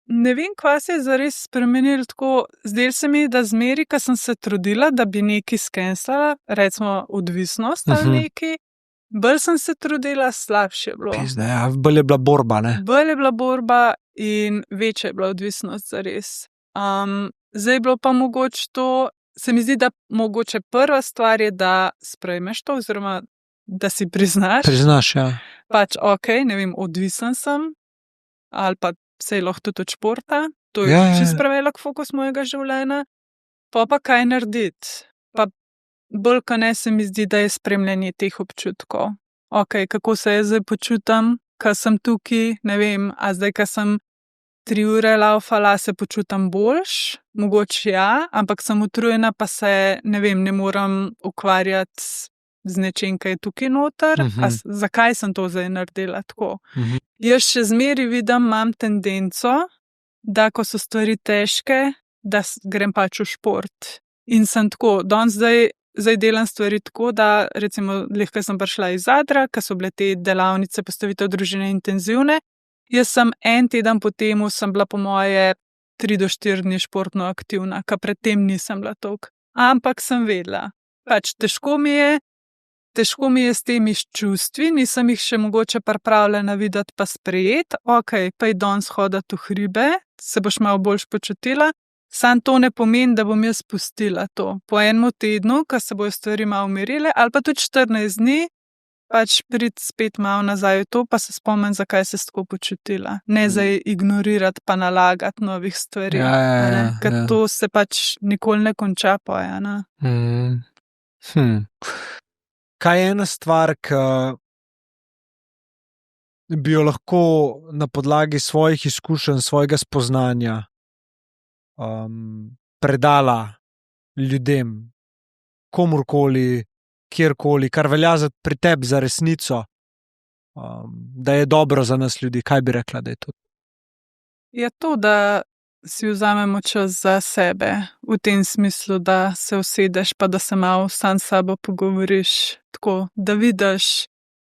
Ne vem, kva se je zares spremenilo tako. Zdelo se mi, da zmeri, ko sem se trudila, da bi nekaj skenslala, recimo odvisnost ali nekaj, bolj sem se trudila, slabše je bilo. Pizda, ja, bolj je bila borba, ne? Bolj je bila borba in večja je bila odvisnost zares. Zdaj je bilo pa mogoče to, se mi zdi, da mogoče prva stvar je, da sprejmeš to, oziroma da si priznaš. Priznaš, ja. Pač, okej, ne vem, odvisen sem, ali pa sej lahko tudi od športa, to je čisto prevelik fokus mojega življenja, pa kaj narediti. Pa bolj kot ne se mi zdi, da je spremljanje teh občutkov. Okej, kako se jaz zdaj počutim, ko sem tukaj, ne vem, a zdaj, ko sem 3 ure laufala, se počutim boljš, mogoče ja, ampak sem utrujena, pa se, ne vem, ne morem ukvarjati z nečim, kaj je tukaj noter. Zakaj sem to zdaj naredila tako? Jaz še zmeri vidim, imam tendenco, da ko so stvari težke, da grem pač v šport. In sem tako, danes zdaj delam stvari tako, da recimo, lahko sem prišla iz Zadra, ko so bile te delavnice postavitev družine intenzivne. Jaz sem en teden po temu, sem bila po moje 3 do 4 dni športno aktivna, kar predtem nisem bila toliko. Ampak sem vedela, pač težko mi je s temi čustvi, nisem jih še mogoče pripravljena videti pa sprejeti. Okej, pa je danes hoditi v hribe, se boš malo boljš počutila. Sam to ne pomeni, da bom jaz pustila to. Po enem tednu, ko se bojo stvari malo umirile, ali pa tudi 14 dni, pač priti spet malo nazaj v to, pa se spomnim, zakaj se tako počutila. Ne zdaj ignorirati pa nalagati novih stvari. Ker to se pač nikoli ne konča poja. Kaj je ena stvar, ki bi jo lahko na podlagi svojih izkušenj, svojega spoznanja predala ljudem, komurkoli, kjerkoli, kar velja pri tebi za resnico, da je dobro za nas ljudi? Kaj bi rekla, da je to? Je to, da si vzamemo čas za sebe, v tem smislu, da se usedeš, pa da se malo sam s sabo pogovoriš, tako, da vidiš,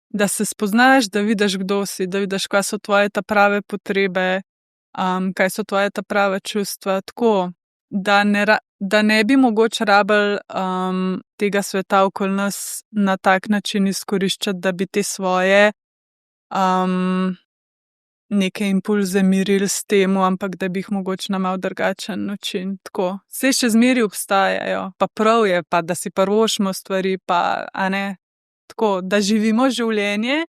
da se spoznaš, da vidiš, kdo si, da vidiš, kaj so tvoje ta prave potrebe, kaj so tvoje ta prave čustva, tako, da ne bi mogoče rabili tega sveta okoli nas na tak način izkoriščati, da bi te svoje neke impulze mirili s temu, ampak da bi jih mogoče na malo drugačen način. Tako, vse še zmeri obstajajo, pa prav je, pa da si prvošmo stvari, pa, a ne, tako, da živimo življenje,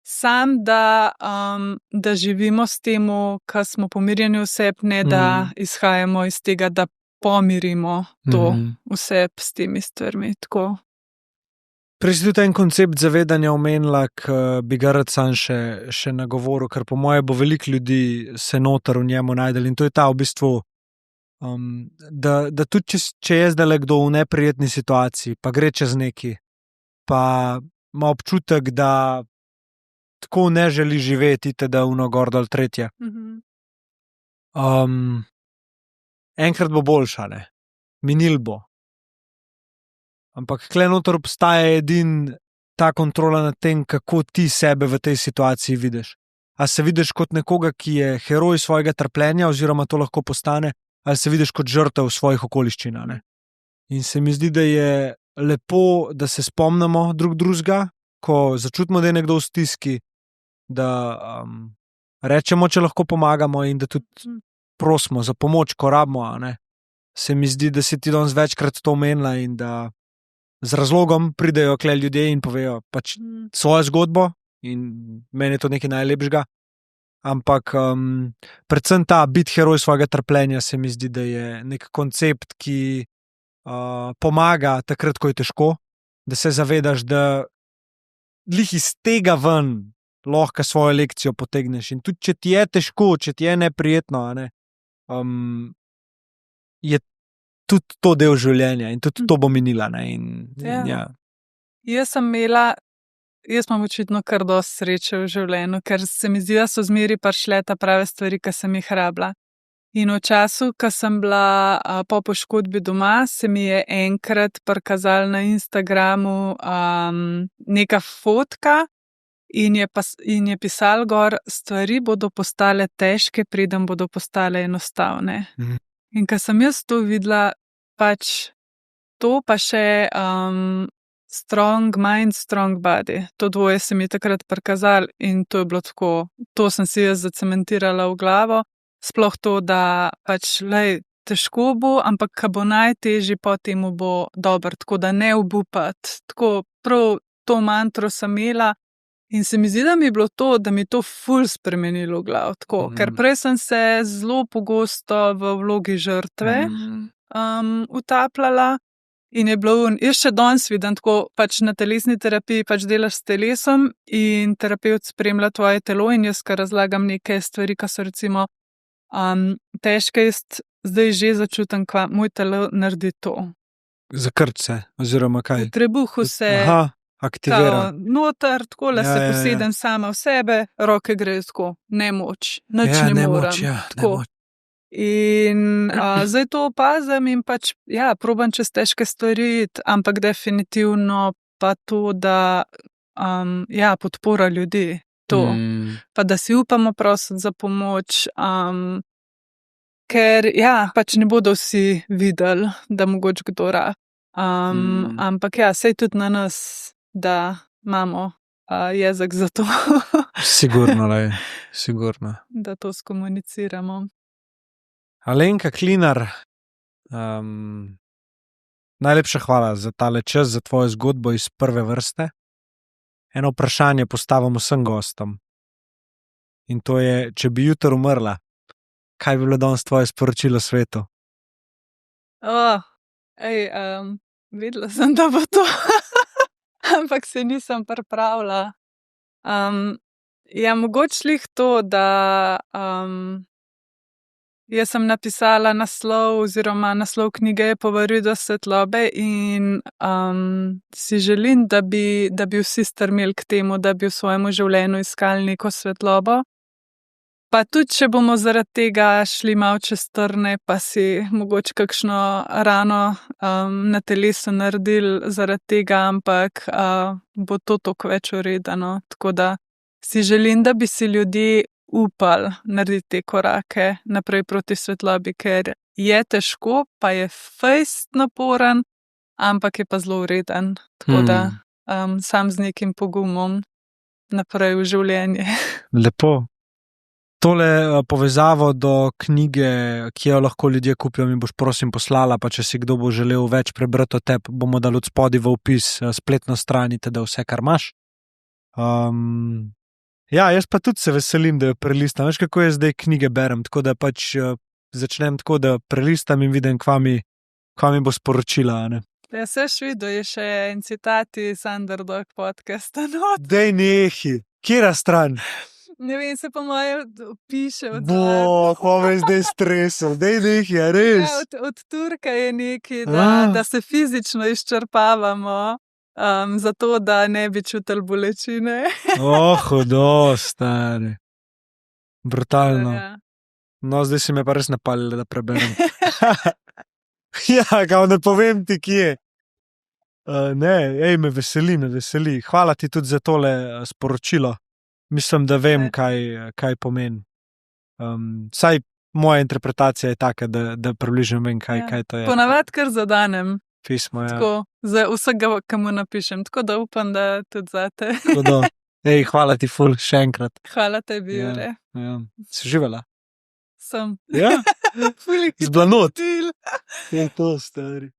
sam da živimo s temu, kar smo pomirjeni vseb, ne da izhajamo iz tega, da pomirimo to vseb s temi stvarmi, tako. Prej si tudi en koncept zavedanja omenila, ki bi ga rad sam še nagovoril, ker po moje bo veliko ljudi se noter v njemu najdel, in to je ta v bistvu, da tudi če je zdaj kdo v neprijetni situaciji, pa gre čez neki, pa ima občutek, da tako ne želi živeti, da uno gor dol tretje. Enkrat bo boljša, ne? Minil bo. Ampak kle noter obstaja edin ta kontrola nad tem, kako ti sebe v tej situaciji vidiš. A se vidiš kot nekoga, ki je heroj svojega trpljenja, oziroma to lahko postane, ali se vidiš kot žrtev svojih okoliščin, ne? In se mi zdi, da je lepo, da se spomnimo drugega, ko začutimo, da je nekdo v stiski, da rečemo, če lahko pomagamo in da tudi prosimo za pomoč, ko rabimo. A ne. Se mi zdi, da si ti danes večkrat to omenila in da z razlogom pridejo kle ljudje in povejo pač svojo zgodbo in meni je to nekaj najlepšega. Ampak predvsem ta biti heroj svojega trpljenja se mi zdi, da je nek koncept, ki pomaga takrat, ko je težko, da se zavedaš, da glih iz tega ven lahko svojo lekcijo potegneš. In tudi, če ti je težko, če ti je neprijetno, a ne, je tudi to del življenja in tudi to bo minila. Ne, ja. Jaz imam očitno kar dosti sreče v življenju, ker se mi zdi, da so zmeri prišle ta prave stvari, ki sem jih rabila. In v času, ko sem bila po poškodbi doma, se mi je enkrat prikazala na Instagramu neka fotka in je pisalo gor, stvari bodo postale težke, preden bodo postale enostavne. In ko sem jaz to videla, pač to pa še strong mind, strong body. To dvoje se mi je takrat prikazalo in to je bilo tako, to sem si jaz zacementirala v glavo. Sploh to, da pač težko bo, ampak ko bo najtežji, potem bo dobro, tako da ne obupati. Tako prav to mantro sem imela in se mi zdi, da mi je bilo to, da mi je to ful spremenilo v glavo. Tako, ker prej sem se zelo pogosto v vlogi žrtve utapljala in je bilo, jaz še danes vidim, tako pač na telesni terapiji pač delaš s telesom in terapevt spremlja tvoje telo in jaz, ko razlagam neke stvari, ki so recimo težke, jaz zdaj že začutim, kva moj telo naredi to. Zakrt se, oziroma kaj? V trebuhu se aktivira. Noter, takole se posedem sama v sebe, roke grejo tako, nemoč, nič ne moram. Nemoč. In zdaj to opazim in pač, probam čez težke stvari iti, ampak definitivno pa to, da podpora ljudi. To. Pa da si upamo prositi za pomoč, ker pač ne bodo vsi videli, da mogoče kdo rab. Ampak sej tudi na nas, da imamo jezik za to. Sigurno, sigurno. Da to skomuniciramo. Alenka Klinar, najlepša hvala za tale čas, za tvojo zgodbo iz prve vrste. Eno vprašanje postavim vsem gostom. In to je, če bi jutri umrla, kaj bi bilo danes tvoje sporočilo svetu? Videla sem, da bo to, ampak se nisem pripravila. Mogoče lih to, da jaz sem napisala naslov oziroma naslov knjige je Povrvi do svetlobe in si želim, da bi vsi strmeli k temu, da bi v svojem življenju iskali neko svetlobo. Pa tudi, če bomo zaradi tega šli malo čez trne, pa si mogoče kakšno rano na telesu naredili zaradi tega, ampak bo to toliko več uredano. Tako da si želim, da bi si ljudje upali narediti te korake naprej proti svetlobi, ker je težko, pa je fejst naporen, ampak je pa zelo ureden. Tako da sam z nekim pogumom naprej v življenje. Lepo. Tole povezavo do knjige, ki jo lahko ljudje kupijo, mi boš prosim poslala, pa če si kdo bo želel več prebrati o tebi, bomo dali od spodaj v opis spletno stran, da vse, kar imaš. Jaz pa tudi se veselim, da jo prelistam. Veš, kako jaz zdaj knjige berem, tako da pač začnem tako, da prelistam in vidim, kva mi bo sporočila. Ne? Seš videl, je še en citat iz Underdog podcasta. Dej nehi, kjera stran? Ne vem, se pa moje piše od ko me zdaj stresel, dej nehi, je res? Od Turka je neki, da se fizično izčrpavamo. Zato, da ne bi čutili bolečine. Hudo, stari. Brutalno. No, zdaj si me pa res napalila, da preberem. Kao ne povem ti, kje. Me veseli. Hvala ti tudi za tole sporočilo. Mislim, da vem, kaj pomeni. Saj moja interpretacija je taka, da približno vem, kaj to je. Ponavadi kar zadanem. Pismo, ja. Tako, za vsega, komu napišem. Tako da upam, da tudi zate. Tako da, ej, hvala ti ful, še enkrat. Hvala tebi, Jure. Ja. Si živela? Sem. Ja? Veliki Zblanut. til. Je to, stari.